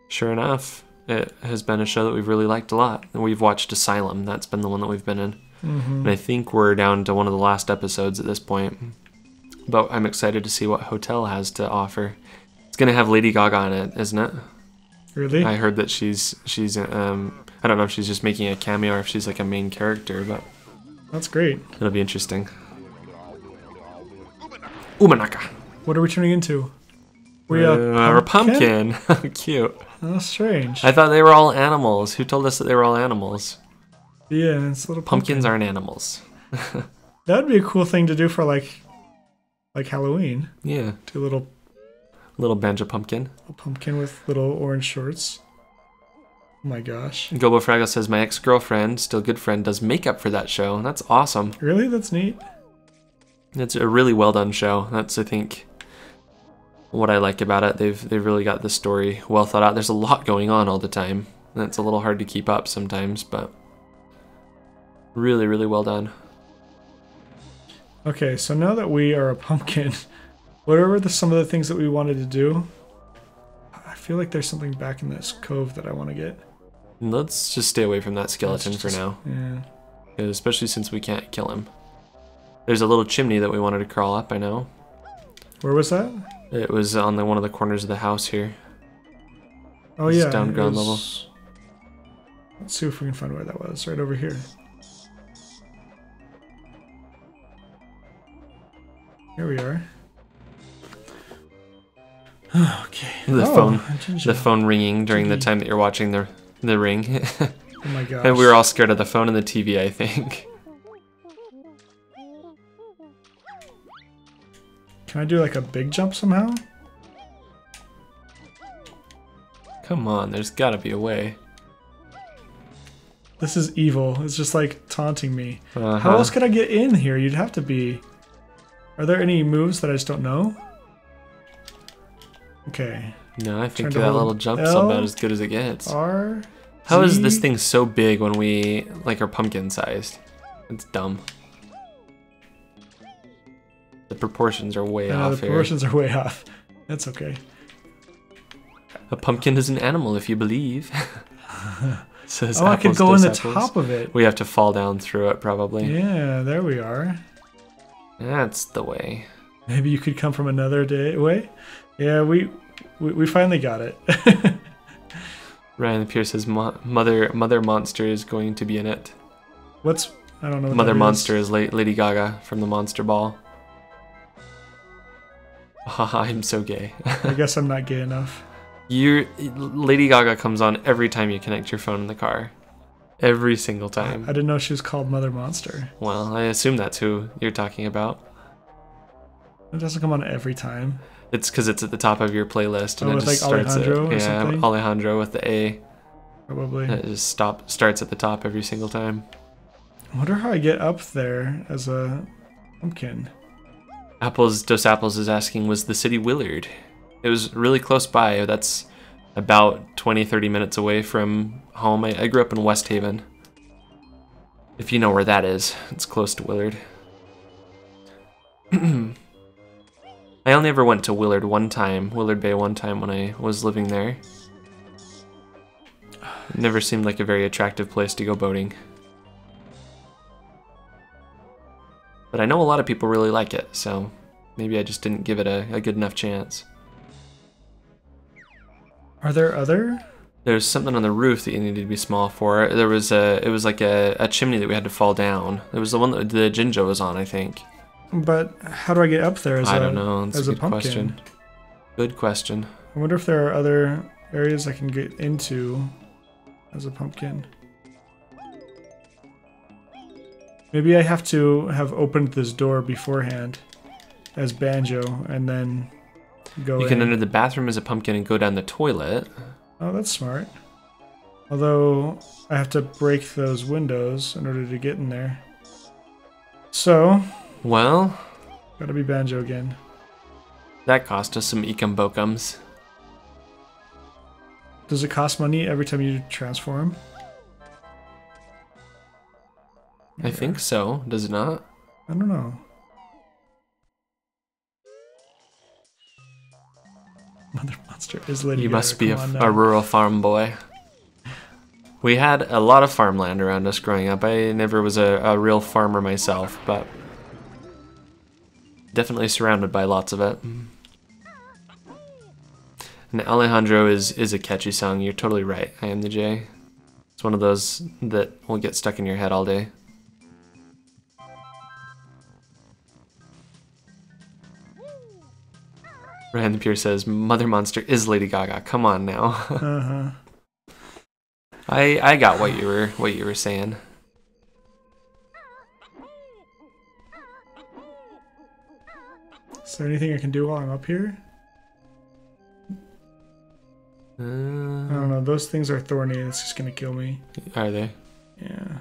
sure enough, it has been a show that we've really liked a lot. And we've watched Asylum. That's been the one that we've been in. Mm-hmm. And I think we're down to one of the last episodes at this point. But I'm excited to see what Hotel has to offer. It's going to have Lady Gaga in it, isn't it? Really? I heard that she's I don't know if she's just making a cameo or if she's like a main character, but that's great. It'll be interesting. Umanaka. What are we turning into? We a a pumpkin. Cute. Oh, strange. I thought they were all animals. Who told us that they were all animals? Yeah, it's a little Pumpkins pumpkin. aren't animals. That would be a cool thing to do for like Halloween. Yeah. Do a Little banjo pumpkin. pumpkin with little orange shorts. Oh my gosh. Gobo Fraggle says, my ex-girlfriend, still good friend, does makeup for that show. That's awesome. Really? That's neat. It's a really well done show. That's, I think, what I like about it. They've really got the story well thought out. There's a lot going on all the time. And it's a little hard to keep up sometimes, but really, really well done. Okay, so now that we are a pumpkin, what are some of the things that we wanted to do? I feel like there's something back in this cove that I want to get. Let's just stay away from that skeleton for now. Yeah. Especially since we can't kill him. There's a little chimney that we wanted to crawl up, I know. Where was that? It was on one of the corners of the house here. Oh yeah, it's down ground level. Let's see if we can find where that was. Right over here. Here we are. Okay. The phone ringing during the time that you're watching the ring. Oh my gosh. And we were all scared of the phone and the TV, I think. Can I do like a big jump somehow? Come on, there's gotta be a way. This is evil. It's just like taunting me. Uh-huh. How else could I get in here? You'd have to be... Are there any moves that I just don't know? Okay. No, I think Trying to that hold little jump's L, about as good as it gets. R, How is Z? this thing so big when we like are pumpkin sized? It's dumb. The proportions are way off the here. proportions are way off. That's okay. A pumpkin is an animal if you believe. Says Oh, I could apples, go in the apples. top of it. We have to fall down through it probably. Yeah, there we are. That's the way. Maybe you could come from another way. Yeah, we finally got it. Ryan Pierce says Mother Monster is going to be in it. I don't know what Mother that Monster is Lady Gaga from the Monster Ball. Haha, I'm so gay. I guess I'm not gay enough. Lady Gaga comes on every time you connect your phone in the car. Every single time. I didn't know she was called Mother Monster. Well, I assume that's who you're talking about. It doesn't come on every time. It's because it's at the top of your playlist and it with just like starts Alejandro at, or something? Alejandro with the A. Probably. It just starts at the top every single time. I wonder how I get up there as a pumpkin. Dos Apples is asking, was the city Willard? It was really close by. That's about 20-30 minutes away from home. I grew up in West Haven. If you know where that is, it's close to Willard. I only ever went to Willard Bay one time when I was living there. It never seemed like a very attractive place to go boating. But I know a lot of people really like it, so maybe I just didn't give it a good enough chance. Are there other? There's something on the roof that you needed to be small for. It was like a chimney that we had to fall down. It was the one that the Jinjo was on, I think. But how do I get up there I don't know. That's as a a good pumpkin? question. Good question. I wonder if there are other areas I can get into as a pumpkin. Maybe I have to have opened this door beforehand as Banjo and then go in. You can enter the bathroom as a pumpkin and go down the toilet. Oh, that's smart. Although I have to break those windows in order to get in there. So, Well, gotta be Banjo again. that cost us some ecum bokums. Does it cost money every time you transform? I think so. Does it not? I don't know. Mother Monster is Lady You Gaga. must be Come on now. a rural farm boy. We had a lot of farmland around us growing up. I never was a real farmer myself, but definitely surrounded by lots of it. And Alejandro is a catchy song. You're totally right. I Am the J. It's one of those that will get stuck in your head all day. Ryan the Pure says, Mother Monster is Lady Gaga. Come on now. Uh-huh. I got what you were saying. Is there anything I can do while I'm up here? I don't know. Those things are thorny. It's just gonna kill me. Are they? Yeah.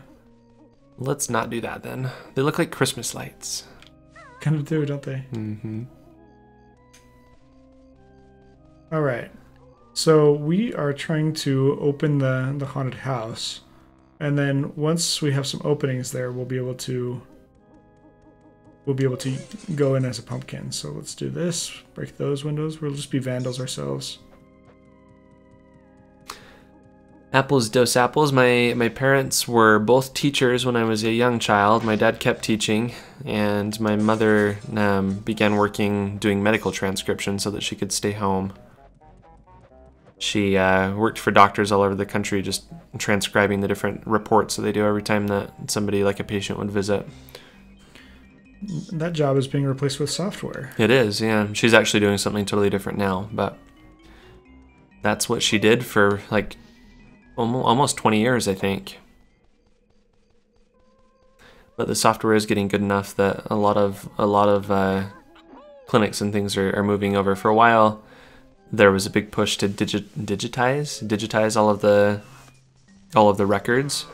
Let's not do that then. They look like Christmas lights. Kind of do, don't they? Mm-hmm. All right. So we are trying to open the haunted house, and then once we have some openings there, we'll be able to go in as a pumpkin. So let's do this. Break those windows. We'll just be vandals ourselves. Apples dos apples. My parents were both teachers when I was a young child. My dad kept teaching, and my mother began working doing medical transcription so that she could stay home. She worked for doctors all over the country, just transcribing the different reports that they do every time that somebody, like a patient, would visit. That job is being replaced with software. It is, yeah. She's actually doing something totally different now, but that's what she did for like almost 20 years, I think. But the software is getting good enough that a lot of clinics and things are moving over. For a while, there was a big push to digitize all of the records,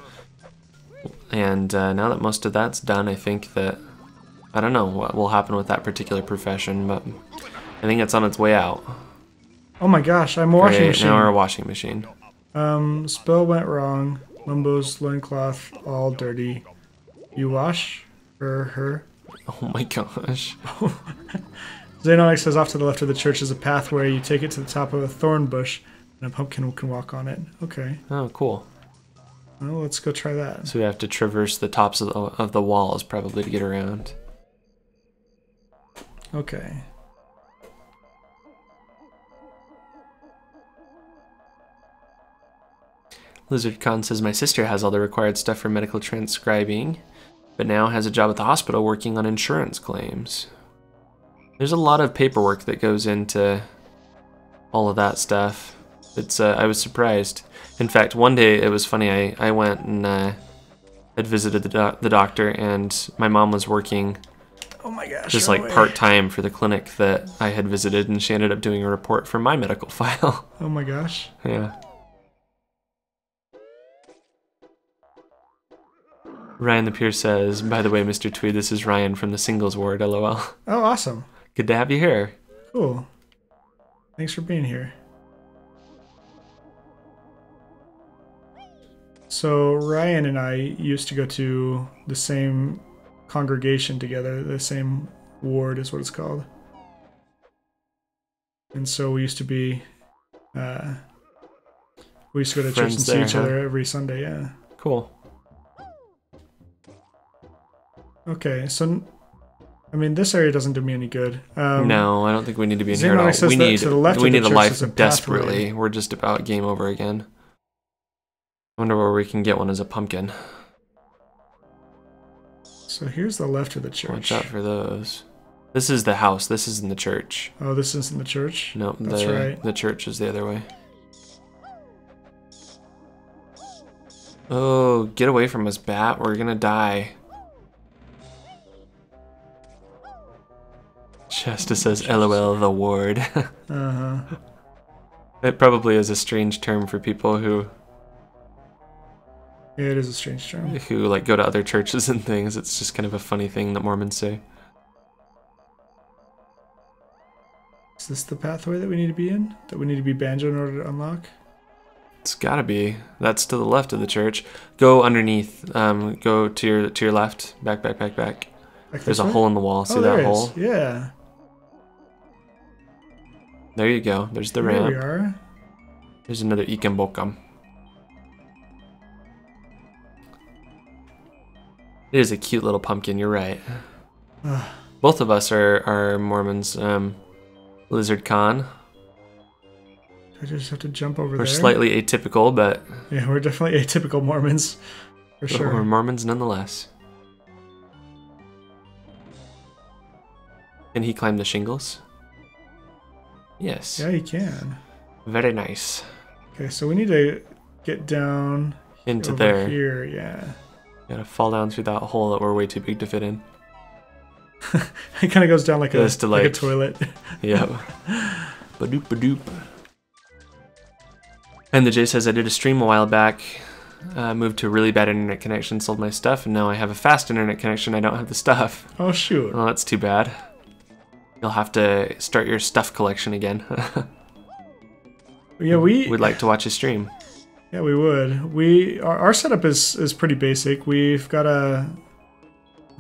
and now that most of that's done, I think that I don't know what will happen with that particular profession, but I think it's on its way out. Oh my gosh, I'm a washing machine. Now we're a washing machine. Spell went wrong. Mumbo's loincloth all dirty. You wash her. Oh my gosh. Xenonic says off to the left of the church is a pathway. You take it to the top of a thorn bush, and a pumpkin can walk on it. Okay. Oh, cool. Well, let's go try that. So we have to traverse the tops of the walls probably to get around. Okay. Lizard Khan says, my sister has all the required stuff for medical transcribing, but now has a job at the hospital working on insurance claims. There's a lot of paperwork that goes into all of that stuff. It's I was surprised. In fact, one day it was funny. I went and had visited the doctor, and my mom was working Oh my gosh. just like part-time for the clinic that I had visited, and she ended up doing a report for my medical file. Oh my gosh. Yeah. Ryan the Pure says, by the way, Mr. Tweed, this is Ryan from the singles ward, lol. Oh, awesome. Good to have you here. Cool. Thanks for being here. So Ryan and I used to go to the same congregation together. The same ward is what it's called. And so we used to be, we used to go to church and see each other every Sunday, yeah. Cool. Okay, so, I mean, this area doesn't do me any good. No, I don't think we need to be in here at all. We need a life desperately. We're just about game over again. I wonder where we can get one as a pumpkin. So here's the left of the church. Watch out for those. This is the house. This isn't the church. Oh, this isn't the church? No, that's right. The church is the other way. Oh, get away from us, bat. We're gonna die. Shasta says, LOL, the ward. Uh-huh. It probably is a strange term for people who... Yeah, it is a strange term. Who, like, go to other churches and things. It's just kind of a funny thing that Mormons say. Is this the pathway that we need to be in? That we need to be Banjo in order to unlock? It's gotta be. That's to the left of the church. Go underneath. Go to your left. Back. There's a hole in the wall. See that hole? Yeah. There you go. There's the ramp. There we are. There's another Ikembokam. It is a cute little pumpkin, you're right. Both of us are Mormons. Lizard Khan. I just have to jump over there. We're slightly atypical, but... Yeah, we're definitely atypical Mormons. For sure. We're Mormons nonetheless. Can he climb the shingles? Yes. Yeah, you can. Very nice. Okay, so we need to get down Into over there. here. Yeah. Gotta fall down through that hole that we're way too big to fit in. It kind of goes down like a like toilet. Yep. Badoop badoop. And the J says, I did a stream a while back, moved to a really bad internet connection, sold my stuff, and now I have a fast internet connection. I don't have the stuff. Oh, shoot. Well, that's too bad. You'll have to start your stuff collection again. Yeah, we'd like to watch a stream. Yeah, we would. Our setup is pretty basic. We've got a...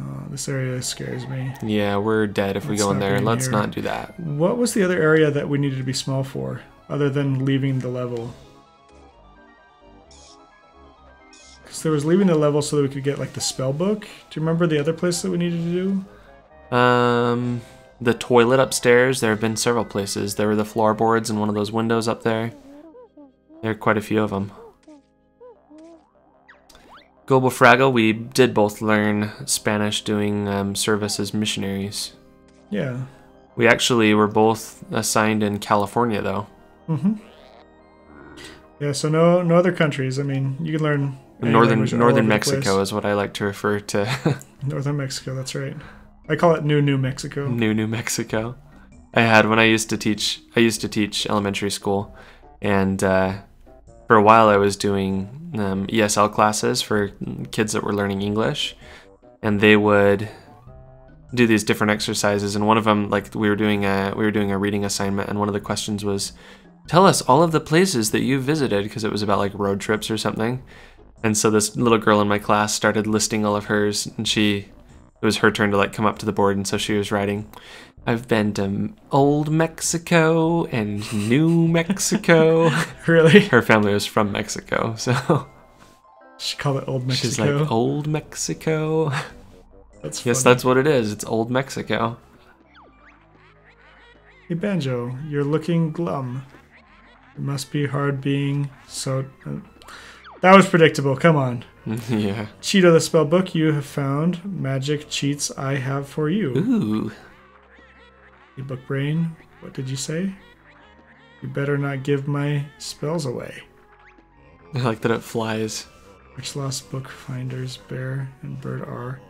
Oh, this area scares me. Yeah, we're dead if we go in there. Let's not do that. What was the other area that we needed to be small for, other than leaving the level? Because there was leaving the level so that we could get like the spell book. Do you remember the other place that we needed to do? The toilet upstairs. There have been several places. There were the floorboards in one of those windows up there. There are quite a few of them. Global Fraggle, we did both learn Spanish doing service as missionaries. Yeah. We actually were both assigned in California, though. Mm-hmm. Yeah, so no other countries. I mean, you can learn Northern Mexico is what I like to refer to. Northern Mexico, that's right. I call it New Mexico. New Mexico. When I used to teach elementary school, and for a while I was doing ESL classes for kids that were learning English, and they would do these different exercises, and one of them, like, we were doing a reading assignment, and one of the questions was, tell us all of the places that you visited, because it was about like road trips or something. And so this little girl in my class started listing all of hers, and it was her turn to like come up to the board, and so she was writing, I've been to Old Mexico and New Mexico. Really? Her family was from Mexico, so she called it Old Mexico. She's like, Old Mexico. That's funny. Yes, that's what it is. It's Old Mexico. Hey Banjo, you're looking glum. It must be hard being so... That was predictable, come on. Yeah. Cheeto the spellbook, you have found magic cheats I have for you. Ooh. Hey Book Brain, what did you say? You better not give my spells away. I like that it flies. Which lost book finders bear and bird are?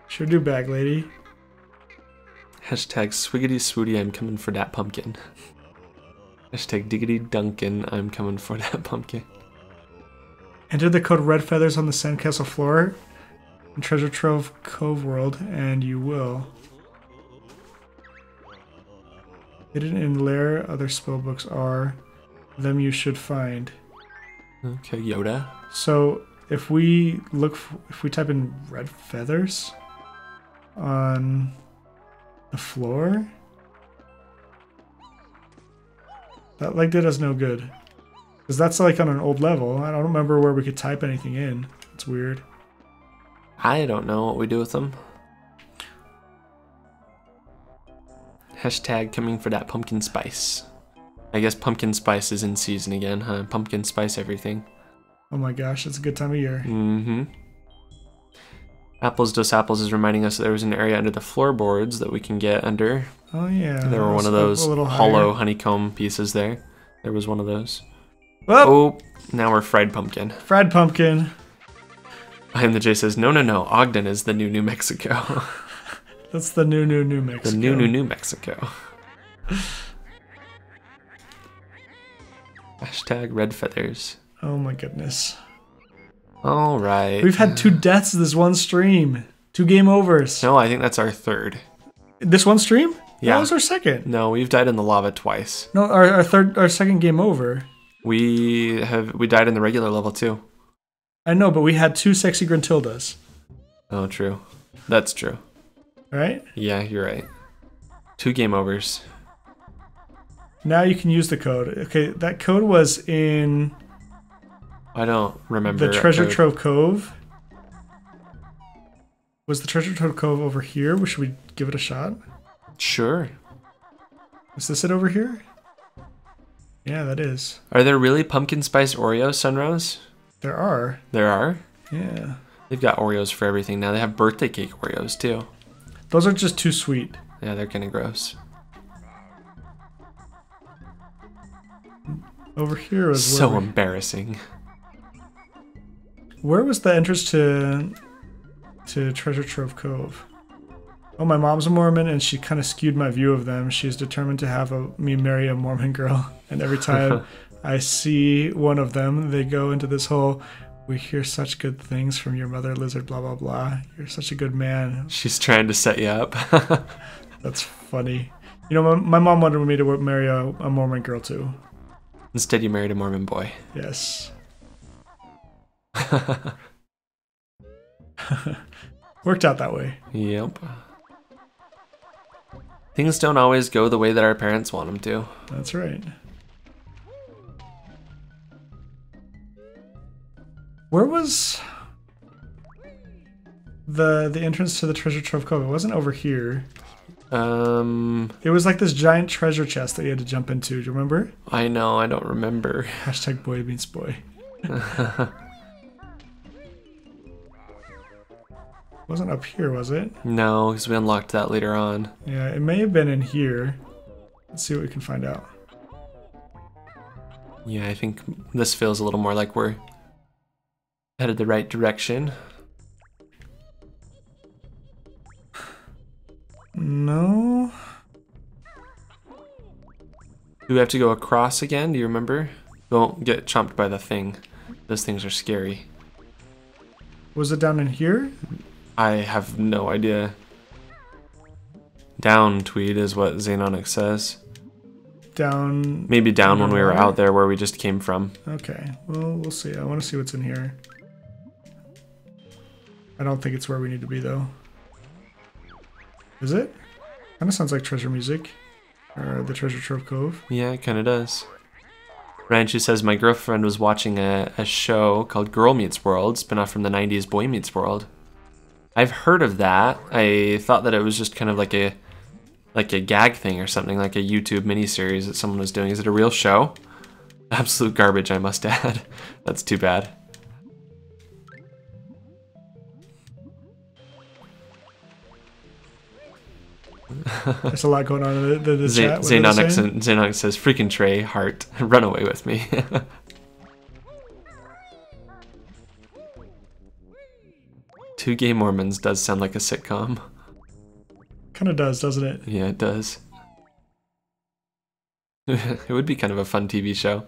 Sure do, bag lady. Hashtag swiggity swooty, I'm coming for that pumpkin. Hashtag diggity dunkin, I'm coming for that pumpkin. Enter the code red feathers on the sandcastle floor in Treasure Trove Cove World, and you will. Hidden in lair, other spellbooks are. Them you should find. Okay, Yoda. So if we type in red feathers on the floor, that like did us no good, because that's like on an old level. I don't remember where we could type anything in. It's weird. I don't know what we do with them. Hashtag coming for that pumpkin spice. I guess pumpkin spice is in season again, huh? Pumpkin spice everything. Oh my gosh, it's a good time of year. Mm-hmm. Apples Dos Apples is reminding us that there was an area under the floorboards that we can get under. Oh yeah. There were one of those hollow honeycomb pieces there. There was one of those. Whoop. Oh, now we're fried pumpkin. Fried pumpkin. I am the J says, no. Ogden is the New Mexico. That's the New Mexico. The New Mexico. Hashtag red feathers. Oh my goodness. All right. We've had 2 deaths this one stream. 2 game overs. No, I think that's our third. This one stream? Yeah. That was our second. No, we've died in the lava twice. No, our second game over. We died in the regular level too. I know, but we had 2 sexy Gruntildas. Oh, true. That's true. Right? Yeah, you're right. 2 game overs. Now you can use the code. Okay, that code was in... I don't remember. The Treasure Trove Cove. Was the Treasure Trove Cove over here? Should we give it a shot? Sure. Is this it over here? Yeah, that is. Are there really pumpkin spice Oreos, Sunrose? There are. There are? Yeah. They've got Oreos for everything now. They have birthday cake Oreos too. Those are just too sweet. Yeah, they're kind of gross. Over here was So embarrassing. Where was the entrance to Treasure Trove Cove? Oh, my mom's a Mormon, and she kind of skewed my view of them. She's determined to have me marry a Mormon girl, and every time I see one of them, they go into this whole, we hear such good things from your mother lizard, blah, blah, blah. You're such a good man. She's trying to set you up. That's funny. You know, my mom wanted me to marry a Mormon girl, too. Instead, you married a Mormon boy. Yes. Worked out that way. Yep. Things don't always go the way that our parents want them to. That's right. Where was the entrance to the Treasure Trove Cove? It wasn't over here. It was like this giant treasure chest that you had to jump into. Do you remember? I know, I don't remember. Hashtag boy meets boy. Wasn't up here, was it? No, because we unlocked that later on. Yeah, it may have been in here. Let's see what we can find out. Yeah, I think this feels a little more like we're headed the right direction. No. Do we have to go across again? Do you remember? Don't get chomped by the thing. Those things are scary. Was it down in here? I have no idea. Down, Tweed, is what Xanonic says. Down. Maybe down when we were out there where we just came from. Okay, well, we'll see. I want to see what's in here. I don't think it's where we need to be, though. Is it? Kind of sounds like treasure music. Or the Treasure Trove Cove. Yeah, it kind of does. Ranchu says, my girlfriend was watching a show called Girl Meets World, spin-off from the 90s Boy Meets World. I've heard of that. I thought that it was just kind of like a gag thing or something, like a YouTube miniseries that someone was doing. Is it a real show? Absolute garbage, I must add. That's too bad. There's a lot going on in the chat. Xanonic says, freaking Trey, heart, run away with me. Two Gay Mormons does sound like a sitcom. Kind of does, doesn't it? Yeah, it does. It would be kind of a fun TV show.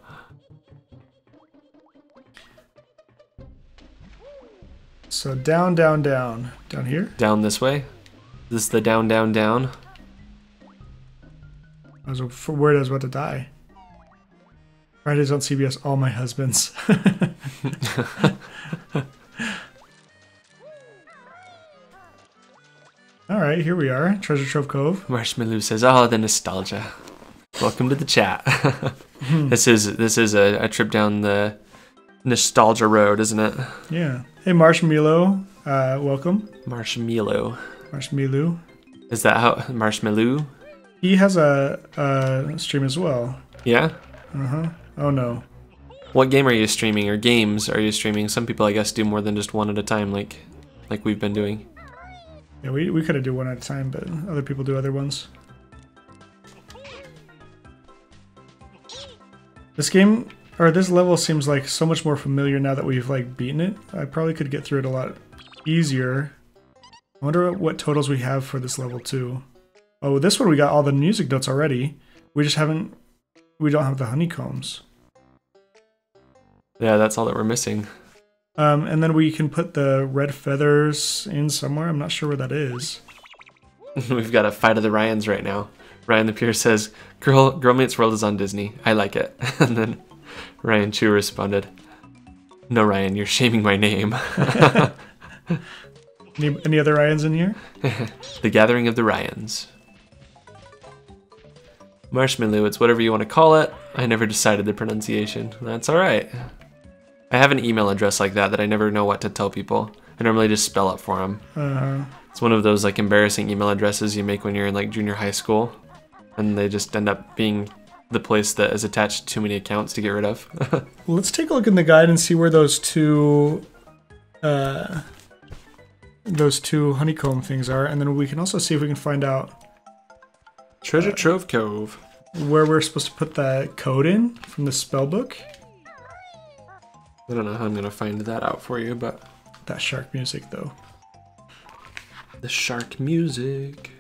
So down, down, down. Down here? Down this way? Is this the down, down, down? I was worried I was about to die. Fridays on CBS, all my husbands. Alright, here we are. Treasure Trove Cove. Marshmallow says, oh, the nostalgia. Welcome to the chat. This is a trip down the nostalgia road, isn't it? Yeah. Hey, Marshmallow. Welcome. Marshmallow. Marshmallow. Is that how... Marshmallow? He has a stream as well. Yeah? Uh-huh. Oh, no. What game are you streaming, or games are you streaming? Some people, I guess, do more than just one at a time, like we've been doing. Yeah, we could have do one at a time, but other people do other ones. This game, or this level, seems like so much more familiar now that we've like beaten it. I probably could get through it a lot easier. I wonder what totals we have for this level too. Oh, this one we got all the music notes already. We just haven't. We don't have the honeycombs. Yeah, that's all that we're missing. And then we can put the red feathers in somewhere. I'm not sure where that is. We've got a fight of the Ryans right now. Ryan the Pure says, Girl Meets World is on Disney. I like it. And then Ryan Chu responded, no, Ryan, you're shaming my name. Any other Ryans in here? The Gathering of the Ryans. Marshmallow, it's whatever you want to call it. I never decided the pronunciation. That's alright. I have an email address like that I never know what to tell people. I normally just spell it for them. It's one of those like embarrassing email addresses you make when you're in like junior high school, and they just end up being the place that is attached to too many accounts to get rid of. Let's take a look in the guide and see where those two honeycomb things are, and then we can also see if we can find out Treasure Trove Cove. where we're supposed to put the code in from the spell book. I don't know how I'm gonna find that out for you, but That shark music, though. the shark music.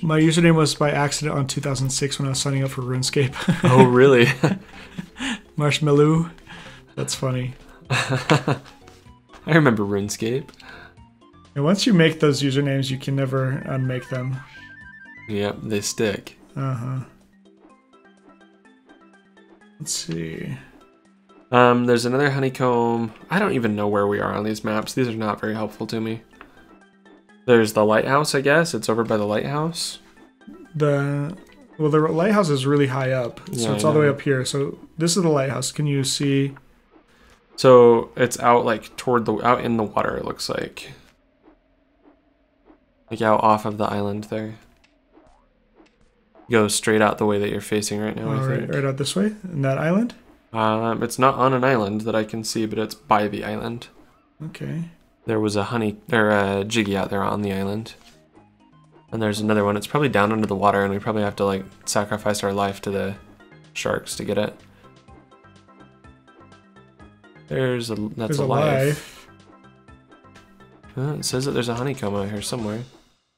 My username was by accident on 2006 when I was signing up for RuneScape. Oh, really? Marshmallow. That's funny. I remember RuneScape. And once you make those usernames, you can never unmake them. Yep, they stick. Uh-huh. Let's see. There's another honeycomb. I don't even know where we are on these maps. These are not very helpful to me. There's the lighthouse, I guess. It's over by the lighthouse. The lighthouse is really high up, so Yeah, it's all the way up here. So this is the lighthouse. Can you see? So it's out like out in the water. It looks like out off of the island there. Go straight out the way that you're facing right now. I think. Right out this way, in that island. It's not on an island that I can see, but it's by the island. Okay. There was a jiggy out there on the island. And there's another one. It's probably down under the water, and we probably have to like sacrifice our life to the sharks to get it. There's a life. It says that there's a honeycomb out here somewhere.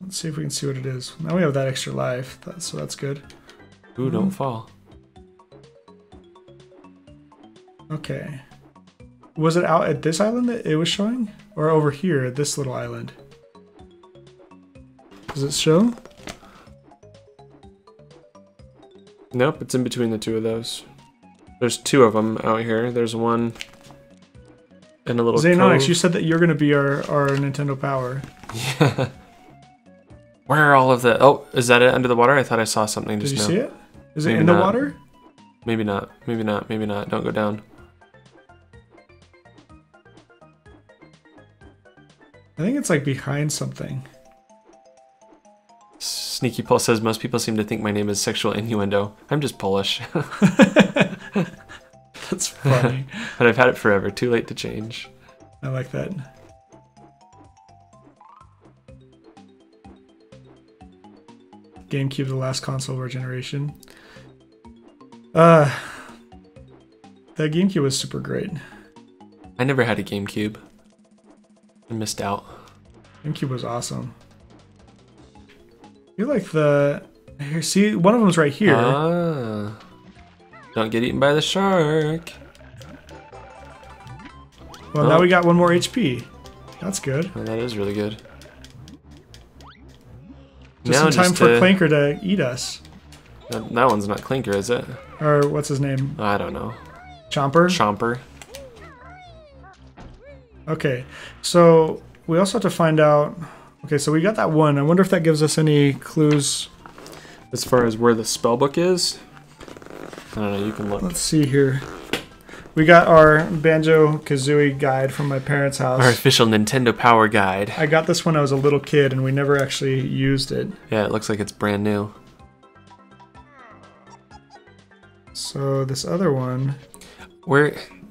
Let's see if we can see what it is. Now we have that extra life, so that's good. Ooh, don't fall. Okay. Was it out at this island that it was showing? Or over here at this little island? Does it show? Nope, it's in between the two of those. There's two of them out here. There's one in a little Xanonix, cove. you said that you're going to be our Nintendo Power. Yeah. Where are all of the... Oh, is that it under the water? I thought I saw something just now. Did you see it? Is it in the water? Maybe not. Maybe not. Maybe not. Don't go down. I think it's like behind something. Sneaky Paul says, most people seem to think my name is sexual innuendo. I'm just Polish. That's funny. But I've had it forever. Too late to change. I like that. GameCube, the last console of our generation. That GameCube was super great. I never had a GameCube. I missed out. GameCube was awesome. You're like the... Here, see, one of them's right here. Ah. Don't get eaten by the shark. Well, now we got one more HP. That's good. Well, that is really good. Just in time for Clanker to eat us. That one's not Clinker, is it? Or what's his name? I don't know. Chomper? Chomper. Okay, so we also have to find out... Okay, so we got that one. I wonder if that gives us any clues. As far as where the spellbook is? I don't know, you can look. Let's see here. We got our Banjo Kazooie guide from my parents' house. Our official Nintendo Power Guide. I got this when I was a little kid and we never actually used it. Yeah, it looks like it's brand new. So this other one...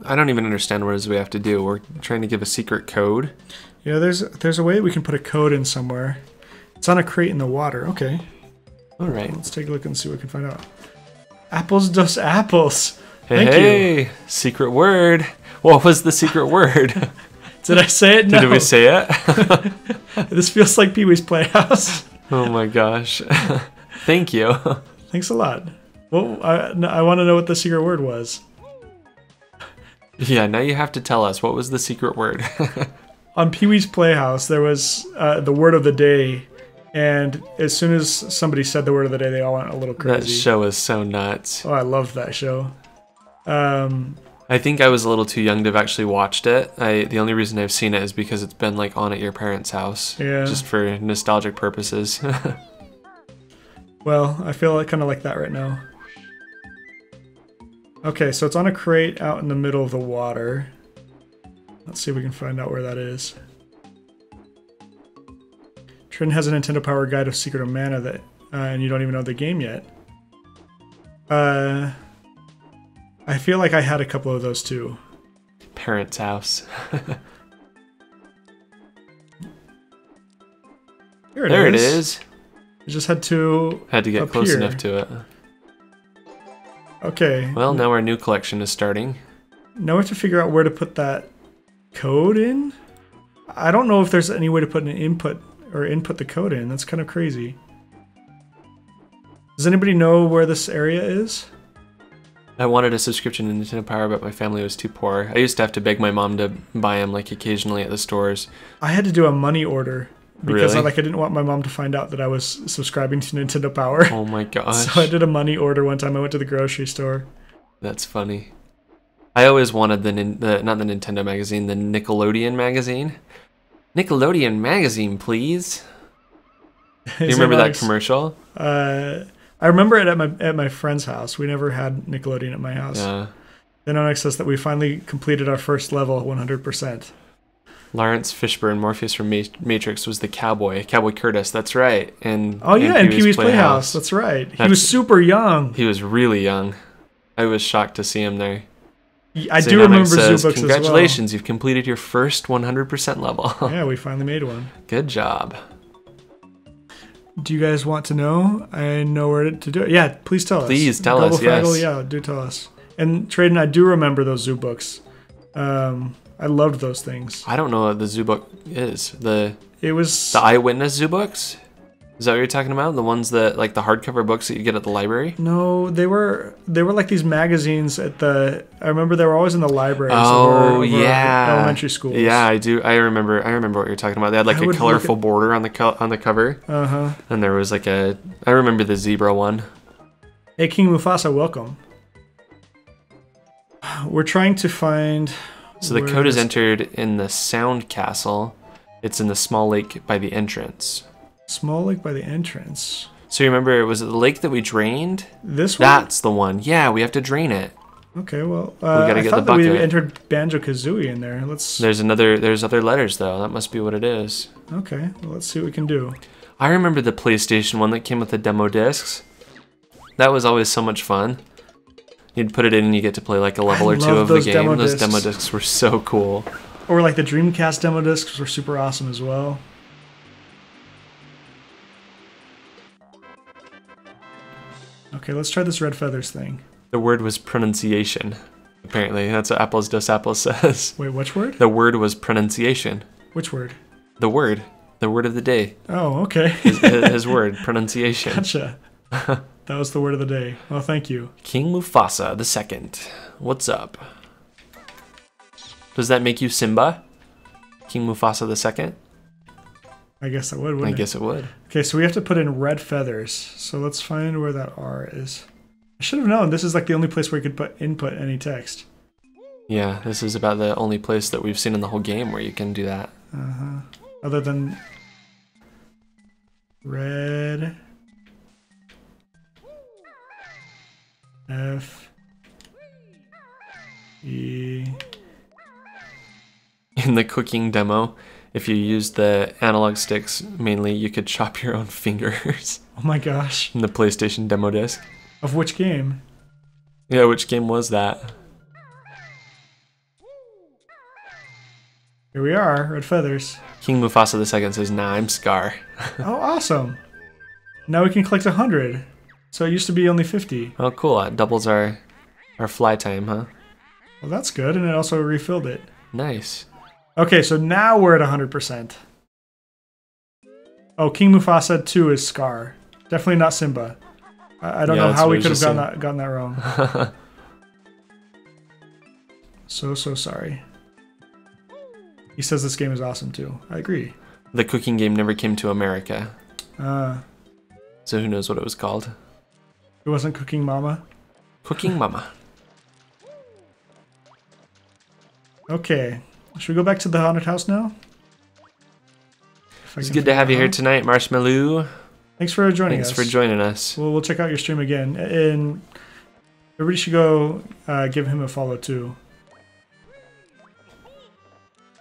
I don't even understand what it is we have to do. We're trying to give a secret code. Yeah, there's a way we can put a code in somewhere. It's on a crate in the water. Okay. All right. Let's take a look and see what we can find out. Apples dos apples. Thank you. Secret word. What was the secret word? Did I say it? No. Did we say it? This feels like Pee-wee's Playhouse. Oh my gosh. Thank you. Thanks a lot. Well, I want to know what the secret word was. Yeah, now you have to tell us. What was the secret word? On Pee-wee's Playhouse, there was the word of the day, and as soon as somebody said the word of the day, they all went a little crazy. That show is so nuts. Oh, I loved that show. I think I was a little too young to have actually watched it. The only reason I've seen it is because it's been like on at your parents' house. Yeah. Just for nostalgic purposes. Well, I feel kind of like that right now. Okay, so it's on a crate out in the middle of the water. Let's see if we can find out where that is. Trin has a Nintendo Power Guide of Secret of Mana that, and you don't even know the game yet. I feel like I had a couple of those too. Parents' house. There it is. You just had to Had to get close here. enough to it. Okay. Well, now our new collection is starting. Now we have to figure out where to put that code in. I don't know if there's any way to put an input the code in. That's kind of crazy. Does anybody know where this area is? I wanted a subscription to Nintendo Power, but my family was too poor. I used to have to beg my mom to buy them, like, occasionally at the stores. I had to do a money order because Really? I didn't want my mom to find out that I was subscribing to Nintendo Power. Oh my gosh. So I did a money order one time. I went to the grocery store. That's funny. I always wanted not the Nintendo magazine, the Nickelodeon magazine. Nickelodeon magazine, please. Do you remember that commercial? I remember it at my friend's house. We never had Nickelodeon at my house. Yeah. Then on Access that we finally completed our first level 100%. Lawrence Fishburne, Morpheus from Matrix, was the cowboy. Cowboy Curtis, that's right. And in Pee-wee's Playhouse. That's right. He was super young. He was really young. I was shocked to see him there. I do remember Zoo Books as well. Congratulations, you've completed your first 100% level. Yeah, we finally made one. Good job. Do you guys want to know? I know where to do it. Yeah, please tell us. Please tell us, yes. Yeah, do tell us. And Traden, I do remember those Zoo Books. I loved those things. I don't know what the Zoo Book is. It was the Eyewitness Zoo Books? Is that what you're talking about? The ones that, like, the hardcover books that you get at the library? No, they were like these magazines at the. I remember they were always in the libraries. Oh, yeah, elementary schools. Yeah, I do. I remember what you're talking about. They had like a colorful border on the cover. Uh huh. And there was like I remember the zebra one. Hey, King Mufasa, welcome. We're trying to find. So the code is entered in the Sound Castle. It's in the small lake by the entrance. Small lake by the entrance. So you remember, was it the lake that we drained? This one? That's the one. Yeah, we have to drain it. Okay, well, we gotta get the bucket. that we entered Banjo Kazooie in there. There's other letters though. That must be what it is. Okay, well, let's see what we can do. I remember the PlayStation one that came with the demo discs. That was always so much fun. You'd put it in and you get to play like a level or two of the game. Those demo discs were so cool. Or like the Dreamcast demo discs were super awesome as well. Okay, let's try this red feathers thing. The word was pronunciation. Apparently, that's what Apples Dos Apples says. Wait, which word? The word was pronunciation. Which word? The word of the day. Oh, okay. his word, pronunciation. Gotcha. That was the word of the day. Well, thank you. King Mufasa II. What's up? Does that make you Simba? King Mufasa II? I guess it would, wouldn't it? I guess it would. Okay, so we have to put in red feathers. So let's find where that R is. I should have known. This is like the only place where you could input any text. Yeah, this is about the only place that we've seen in the whole game where you can do that. Uh-huh. Other than red, F, E. In the cooking demo, if you use the analog sticks mainly, you could chop your own fingers. Oh my gosh. In the PlayStation demo disc. Of which game? Yeah, which game was that? Here we are, red feathers. King Mufasa II says, nah, I'm Scar. Oh, awesome. Now we can collect 100. So it used to be only 50. Oh, cool. That doubles our fly time, huh? Well, that's good, and it also refilled it. Nice. Okay, so now we're at 100%. Oh, King Mufasa 2 is Scar. Definitely not Simba. I don't know how we could have gotten that wrong. So sorry. He says this game is awesome too. I agree. The cooking game never came to America. So who knows what it was called? It wasn't Cooking Mama? Cooking Mama. Okay. Should we go back to the haunted house now? It's good to have you here tonight, Marshmallow. Thanks for joining us. Thanks for joining us. We'll check out your stream again. And everybody should go give him a follow too.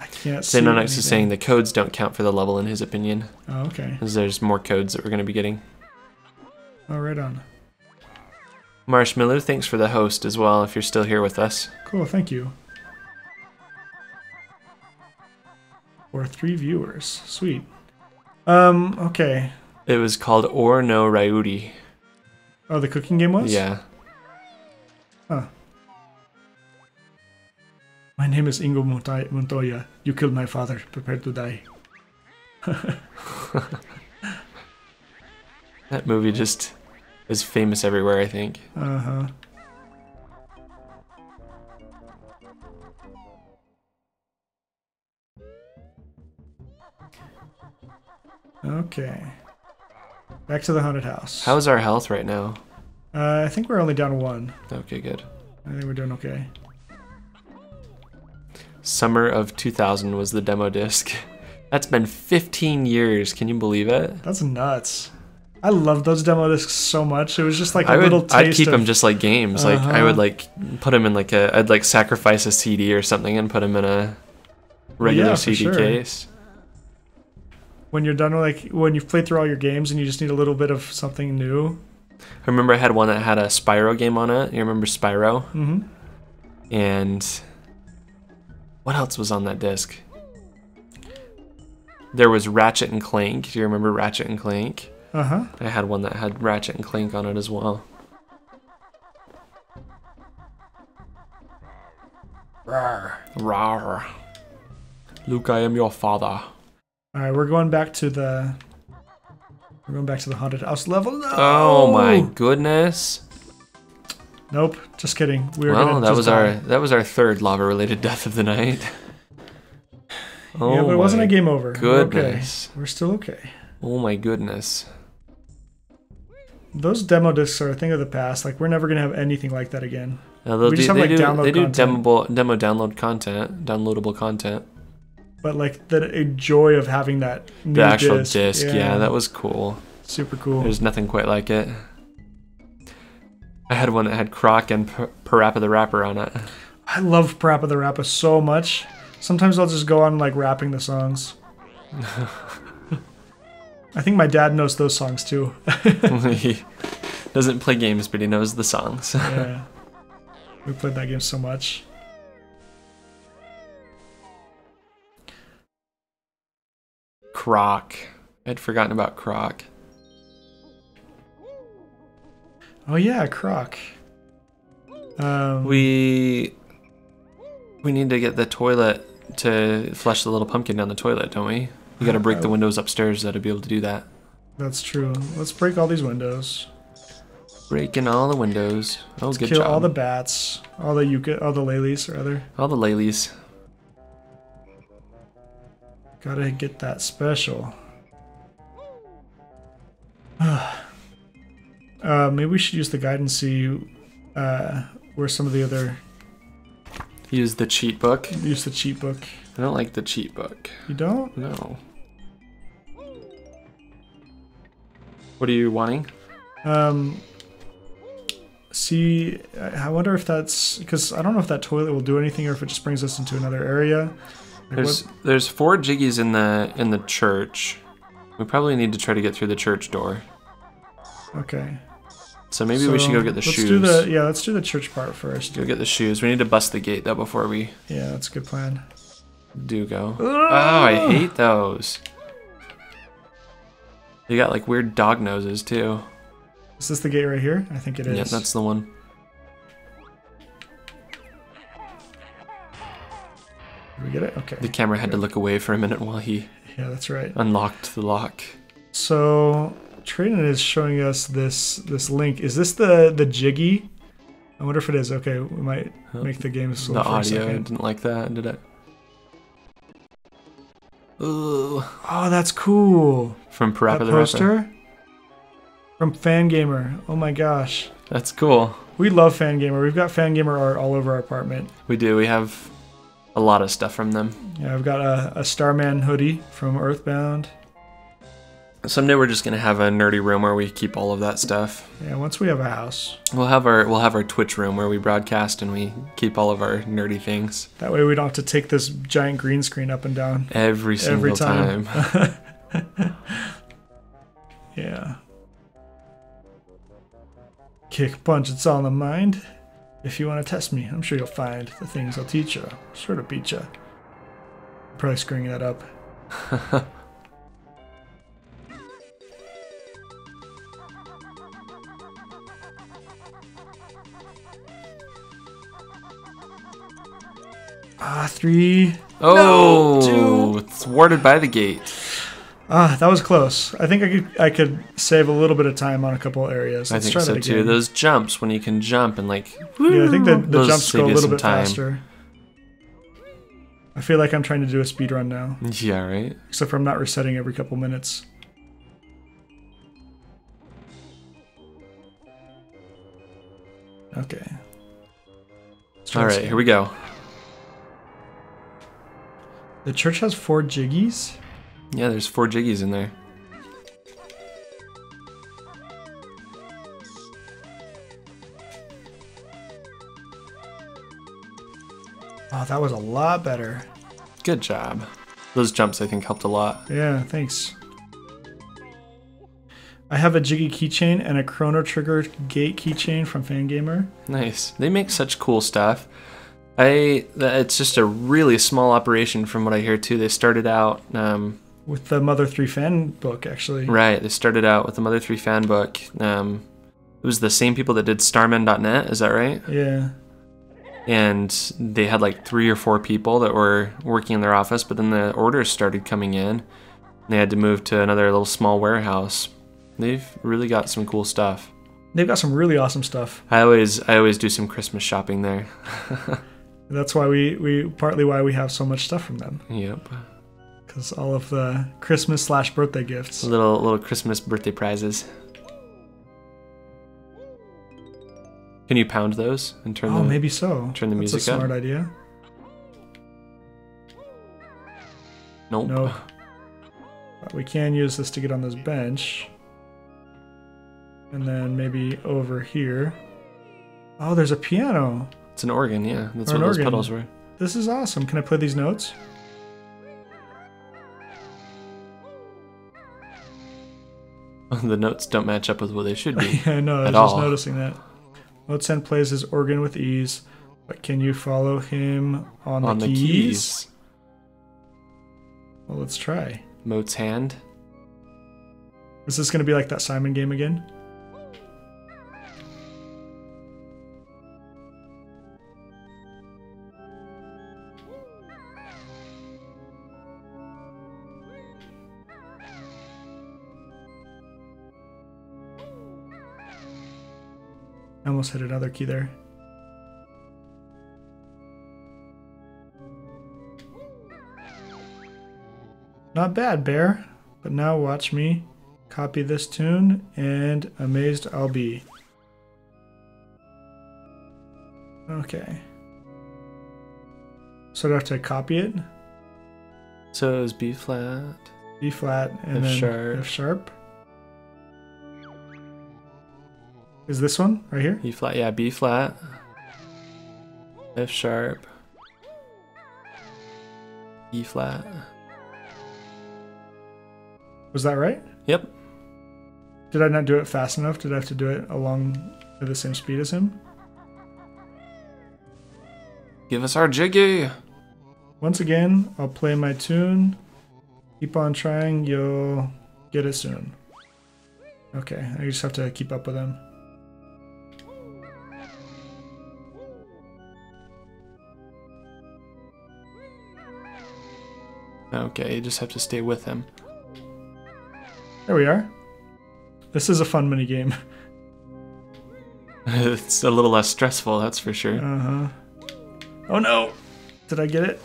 I can't see Xenonex is saying the codes don't count for the level in his opinion. Oh, okay. Because there's more codes that we're going to be getting. Oh, right on. Marshmallow, thanks for the host as well, if you're still here with us. Cool, thank you. Or 3 viewers. Sweet. Okay. It was called Or no Ryuri. Oh, the cooking game was? Yeah. Huh. My name is Ingo Montoya. You killed my father. Prepare to die. That movie just is famous everywhere, I think. Uh-huh. Okay. Back to the haunted house. How's our health right now? I think we're only down 1. Okay, good. I think we're doing okay. Summer of 2000 was the demo disc. That's been 15 years. Can you believe it? That's nuts. I love those demo discs so much. It was just like a little taste. I'd keep them just like games. Like I would like put them in like I'd like sacrifice a CD or something and put them in a regular CD case. When you're done, like when you've played through all your games and you just need a little bit of something new. I remember I had one that had a Spyro game on it. You remember Spyro? Mm-hmm. And what else was on that disc? There was Ratchet and Clank. Do you remember Ratchet and Clank? Uh-huh. I had one that had Ratchet and Clank on it as well. Rawr. Rawr. Luke, I am your father. Alright, we're going back to the haunted house level. No! Oh my goodness. Nope, just kidding. Well, that was our third lava-related death of the night. Oh yeah, but it wasn't a game over. Goodness. We're still okay. Oh my goodness. Those demo discs are a thing of the past. Like, we're never going to have anything like that again. We just have, like, download content. Demo download content, downloadable content. But, like, the joy of having that new The actual disc, yeah, yeah, that was cool. Super cool. There's nothing quite like it. I had one that had Croc and Parappa the Rapper on it. I love Parappa the Rapper so much. Sometimes I'll just go on, like, rapping the songs. I think my dad knows those songs too. He doesn't play games, but he knows the songs. Yeah. We played that game so much. Croc. I'd forgotten about Croc. Oh yeah, Croc. We need to get the toilet to flush the little pumpkin down the toilet, don't we? You gotta break the windows upstairs to be able to do that. That's true. Let's break all these windows. Breaking all the windows. Oh, good job. Kill all the bats, all the lilies, rather. All the lilies. Gotta get that special. Maybe we should use the guide and see where some of the other... Use the cheat book? Use the cheat book. I don't like the cheat book. You don't? No. What are you wanting? See, I wonder if that's... Because I don't know if that toilet will do anything or if it just brings us into another area. Like there's 4 jiggies in the church. We probably need to try to get through the church door. Okay. So maybe we should go get the shoes. Let's do the church part first. Go get the shoes. We need to bust the gate though before we... Yeah, that's a good plan. Do go. Oh, I hate those. They got like weird dog noses too. Is this the gate right here? I think it is. Yeah, that's the one. Did we get it? Okay. The camera had to look away for a minute while he that's right. unlocked the lock. So Trayden is showing us this link. Is this the Jiggy? I wonder if it is. Okay, we might make the game slow for a second. The audio, I didn't like that, did it? Ooh. Oh, that's cool. From Parappa the poster? Rapper? From Fangamer. Oh my gosh. That's cool. We love Fangamer. We've got Fangamer art all over our apartment. We do. We have a lot of stuff from them. Yeah, I've got a Starman hoodie from Earthbound. Someday we're just gonna have a nerdy room where we keep all of that stuff. Yeah, once we have a house. We'll have our Twitch room where we broadcast and we keep all of our nerdy things. That way we don't have to take this giant green screen up and down. Every single time. Yeah. Kick, punch, it's all in the mind. If you want to test me, I'm sure you'll find the things I'll teach you. Sure to beat you. Probably screwing that up. 3. Oh, No, 2. it's thwarted by the gate. That was close. I think I could save a little bit of time on a couple areas. I Let's think try so that too. again. Those jumps, when you can jump and like, Yeah, I think the those jumps save go a you little some bit time. faster. I feel like I'm trying to do a speed run now, Yeah, right. except for I'm not resetting every couple minutes. Okay. All right, here we go. The church has 4 jiggies? Yeah, there's 4 jiggies in there. Oh, that was a lot better. Good job. Those jumps, I think, helped a lot. Yeah, thanks. I have a Jiggy keychain and a Chrono Trigger gate keychain from Fangamer. Nice. They make such cool stuff. It's just a really small operation from what I hear too. They started out With the Mother 3 fan book, actually. right. They started out with the Mother 3 fan book. It was the same people that did Starman.net. Is that right? Yeah. And they had like 3 or 4 people that were working in their office, but then the orders started coming in. They had to move to another little small warehouse. They've really got some cool stuff. They've got some really awesome stuff. I always do some Christmas shopping there. That's why we partly why we have so much stuff from them. Yep. Because all of the Christmas/birthday gifts. Little Christmas birthday prizes. Can you pound those and turn? Oh, maybe so. Turn the music up. That's a smart idea. Nope. No. But we can use this to get on this bench. And then maybe over here. Oh, there's a piano. It's an organ, yeah. That's Or what an those organ. pedals were. This is awesome. Can I play these notes? The notes don't match up with what they should be. Yeah, I know. I was At just all. noticing that. Mozart plays his organ with ease, but can you follow him on the keys? Well, let's try. Mote's hand. Is this going to be like that Simon game again? I almost hit another key there. Not bad, Bear. But now watch me copy this tune, and amazed I'll be. Okay. So do I have to copy it? So it was B flat. B flat and F then sharp. F sharp. Is this one right here? E flat, yeah, B flat. F sharp. E flat. Was that right? Yep. Did I not do it fast enough? Did I have to do it along at the same speed as him? Give us our jiggy. Once again, I'll play my tune. Keep on trying, you'll get it soon. Okay, I just have to keep up with him. Okay, you just have to stay with him. There we are. This is a fun mini game. It's a little less stressful, that's for sure. Uh-huh. Oh no! Did I get it?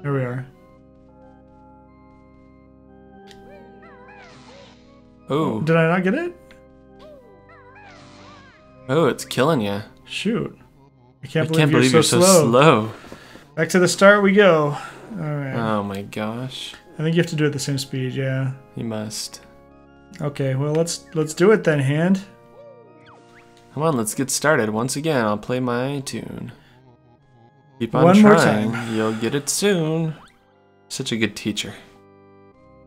There we are. Oh, Did I not get it? oh, it's killing you. Shoot. I I can't can't believe you're you're so slow. Back to the start we go. Alright. Oh my gosh. I think you have to do it at the same speed, yeah. You must. Okay, well let's do it then, Hand. Come on, let's get started. Once again, I'll play my tune. Keep on One more trying. time. You'll get it soon. Such a good teacher.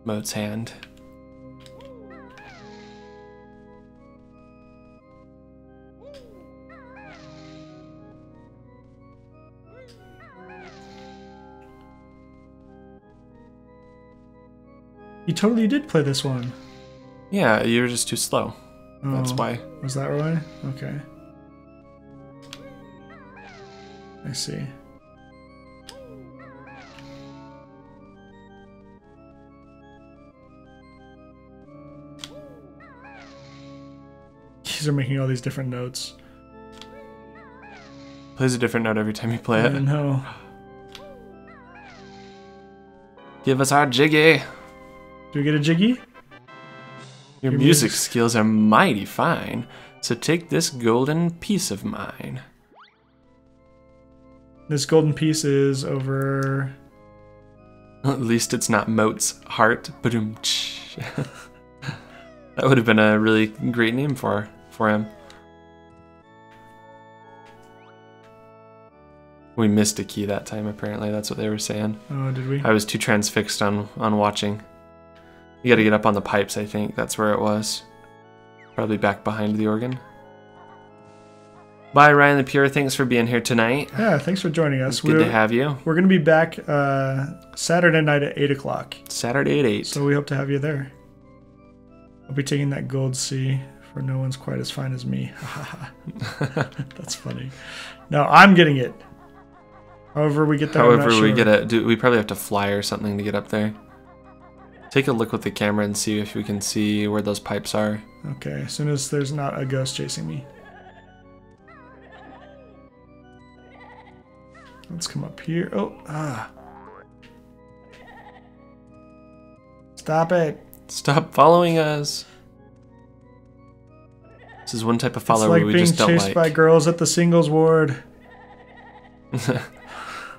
Mote's hand. You totally did play this one. Yeah, you're just too slow. That's Oh, why. Was that why? Okay. I see. pixies are making all these different notes. Plays a different note every time you play I it. know. Give us our jiggy. Do we get a jiggy? Your music skills are mighty fine, so take this golden piece of mine. This golden piece is over... At least it's not Moat's heart. Ba-doom. That would have been a really great name for him. We missed a key that time, apparently. That's what they were saying. Oh, did we? I was too transfixed on watching. You gotta get up on the pipes, I think. That's where it was. Probably back behind the organ. Bye, Ryan the Pure. Thanks for being here tonight. Yeah, thanks for joining us. It's good to have you. We're going to be back Saturday night at 8 o'clock. Saturday at 8. So we hope to have you there. I'll be taking that gold C for no one's quite as fine as me. That's funny. No, I'm getting it. However we get there, However we get it, we probably have to fly or something to get up there. Take a look with the camera and see if we can see where those pipes are. Okay, as soon as there's not a ghost chasing me. Let's come up here. Oh, Stop it. Stop following us. This is one type of follower we just don't like. It's like being chased by girls at the singles ward.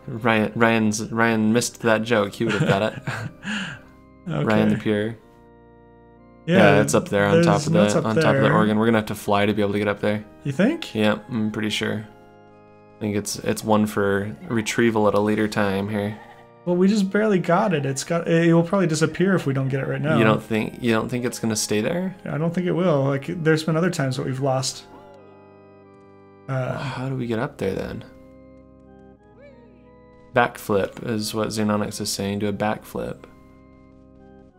Ryan missed that joke. He would have got it. Okay. Ryan the Pure. Yeah, it's up there on top of the organ. We're gonna have to fly to be able to get up there. You think? Yeah, I'm pretty sure. I think it's one for retrieval at a later time here. Well, we just barely got it. It will probably disappear if we don't get it right now. You don't think it's gonna stay there? I don't think it will. Like, there's been other times that we've lost. How do we get up there then? Backflip is what Xenonix is saying. Do a backflip.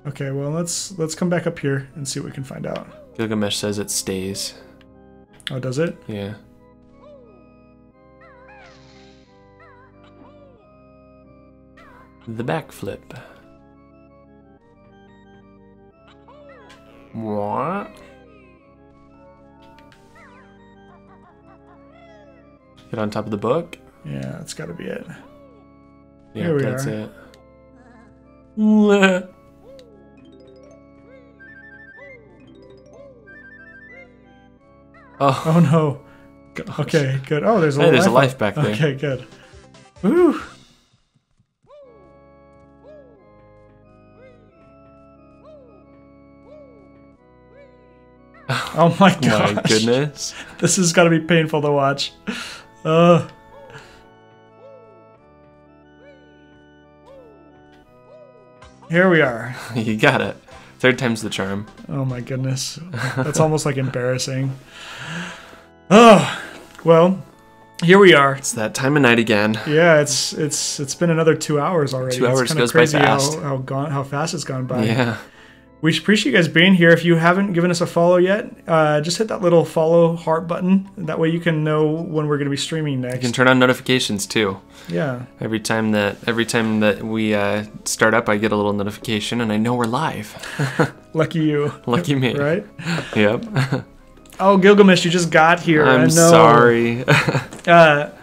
Okay, well let's come back up here and see what we can find out. Gilgamesh says it stays. Oh, does it? Yeah. The backflip. What? Get on top of the book? Yeah, that's gotta be it. Yeah, Here we that's are. it. Oh no. Gosh. Okay, good. Oh, there's a life back there. Okay, good. Woo! Oh my gosh. My goodness. This has got to be painful to watch. Here we are. You got it. Third time's the charm. Oh my goodness. That's almost like embarrassing. Oh, well, here we are. It's that time of night again. Yeah, it's been another 2 hours already. 2 hours it's goes crazy by fast. How fast it's gone by. Yeah. We appreciate you guys being here. If you haven't given us a follow yet, just hit that little follow heart button. That way you can know when we're going to be streaming next. You can turn on notifications too. Yeah. Every time that we start up, I get a little notification, and I know we're live. Lucky you. Lucky me. Right? Yep. Oh, Gilgamesh, you just got here. I'm sorry.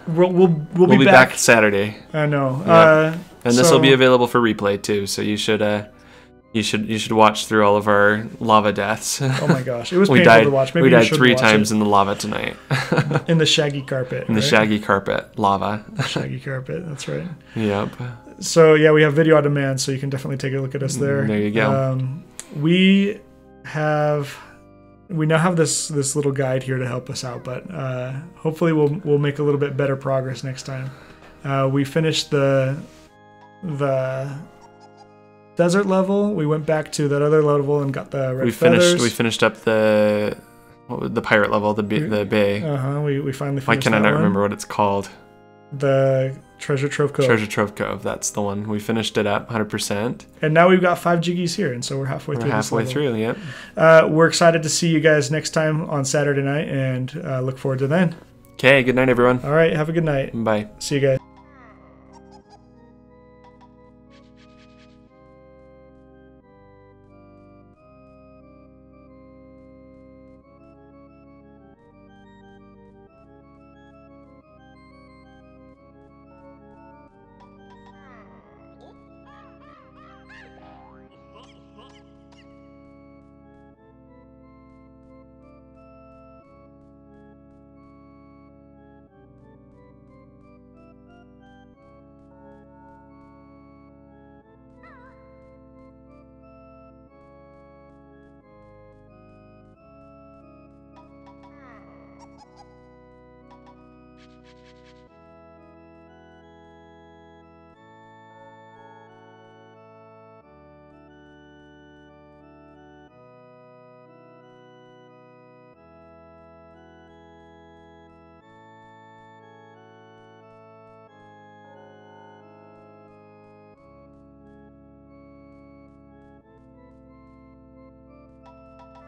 We'll be back Saturday. I know. Yeah. And this will be available for replay too, so you should watch through all of our lava deaths. Oh my gosh, it was painful to watch. Maybe we died 3 times in the lava tonight. In the shaggy carpet. In the shaggy carpet, lava. The shaggy carpet, that's right. Yep. So yeah, we have video on demand, so you can definitely take a look at us there. There you go. We now have this little guide here to help us out, but hopefully we'll make a little bit better progress next time. We finished the desert level. We went back to that other level and got the red feathers. We finished up the pirate level, the bay. We finally finished. Why can I not remember what it's called? The Treasure Trove Cove. Treasure Trove Cove. That's the one. We finished it up 100%. And now we've got 5 jiggies here, and so we're halfway through. Halfway through. Yep. We're excited to see you guys next time on Saturday night, and look forward to then. Okay. Good night, everyone. All right. Have a good night. Bye. See you guys.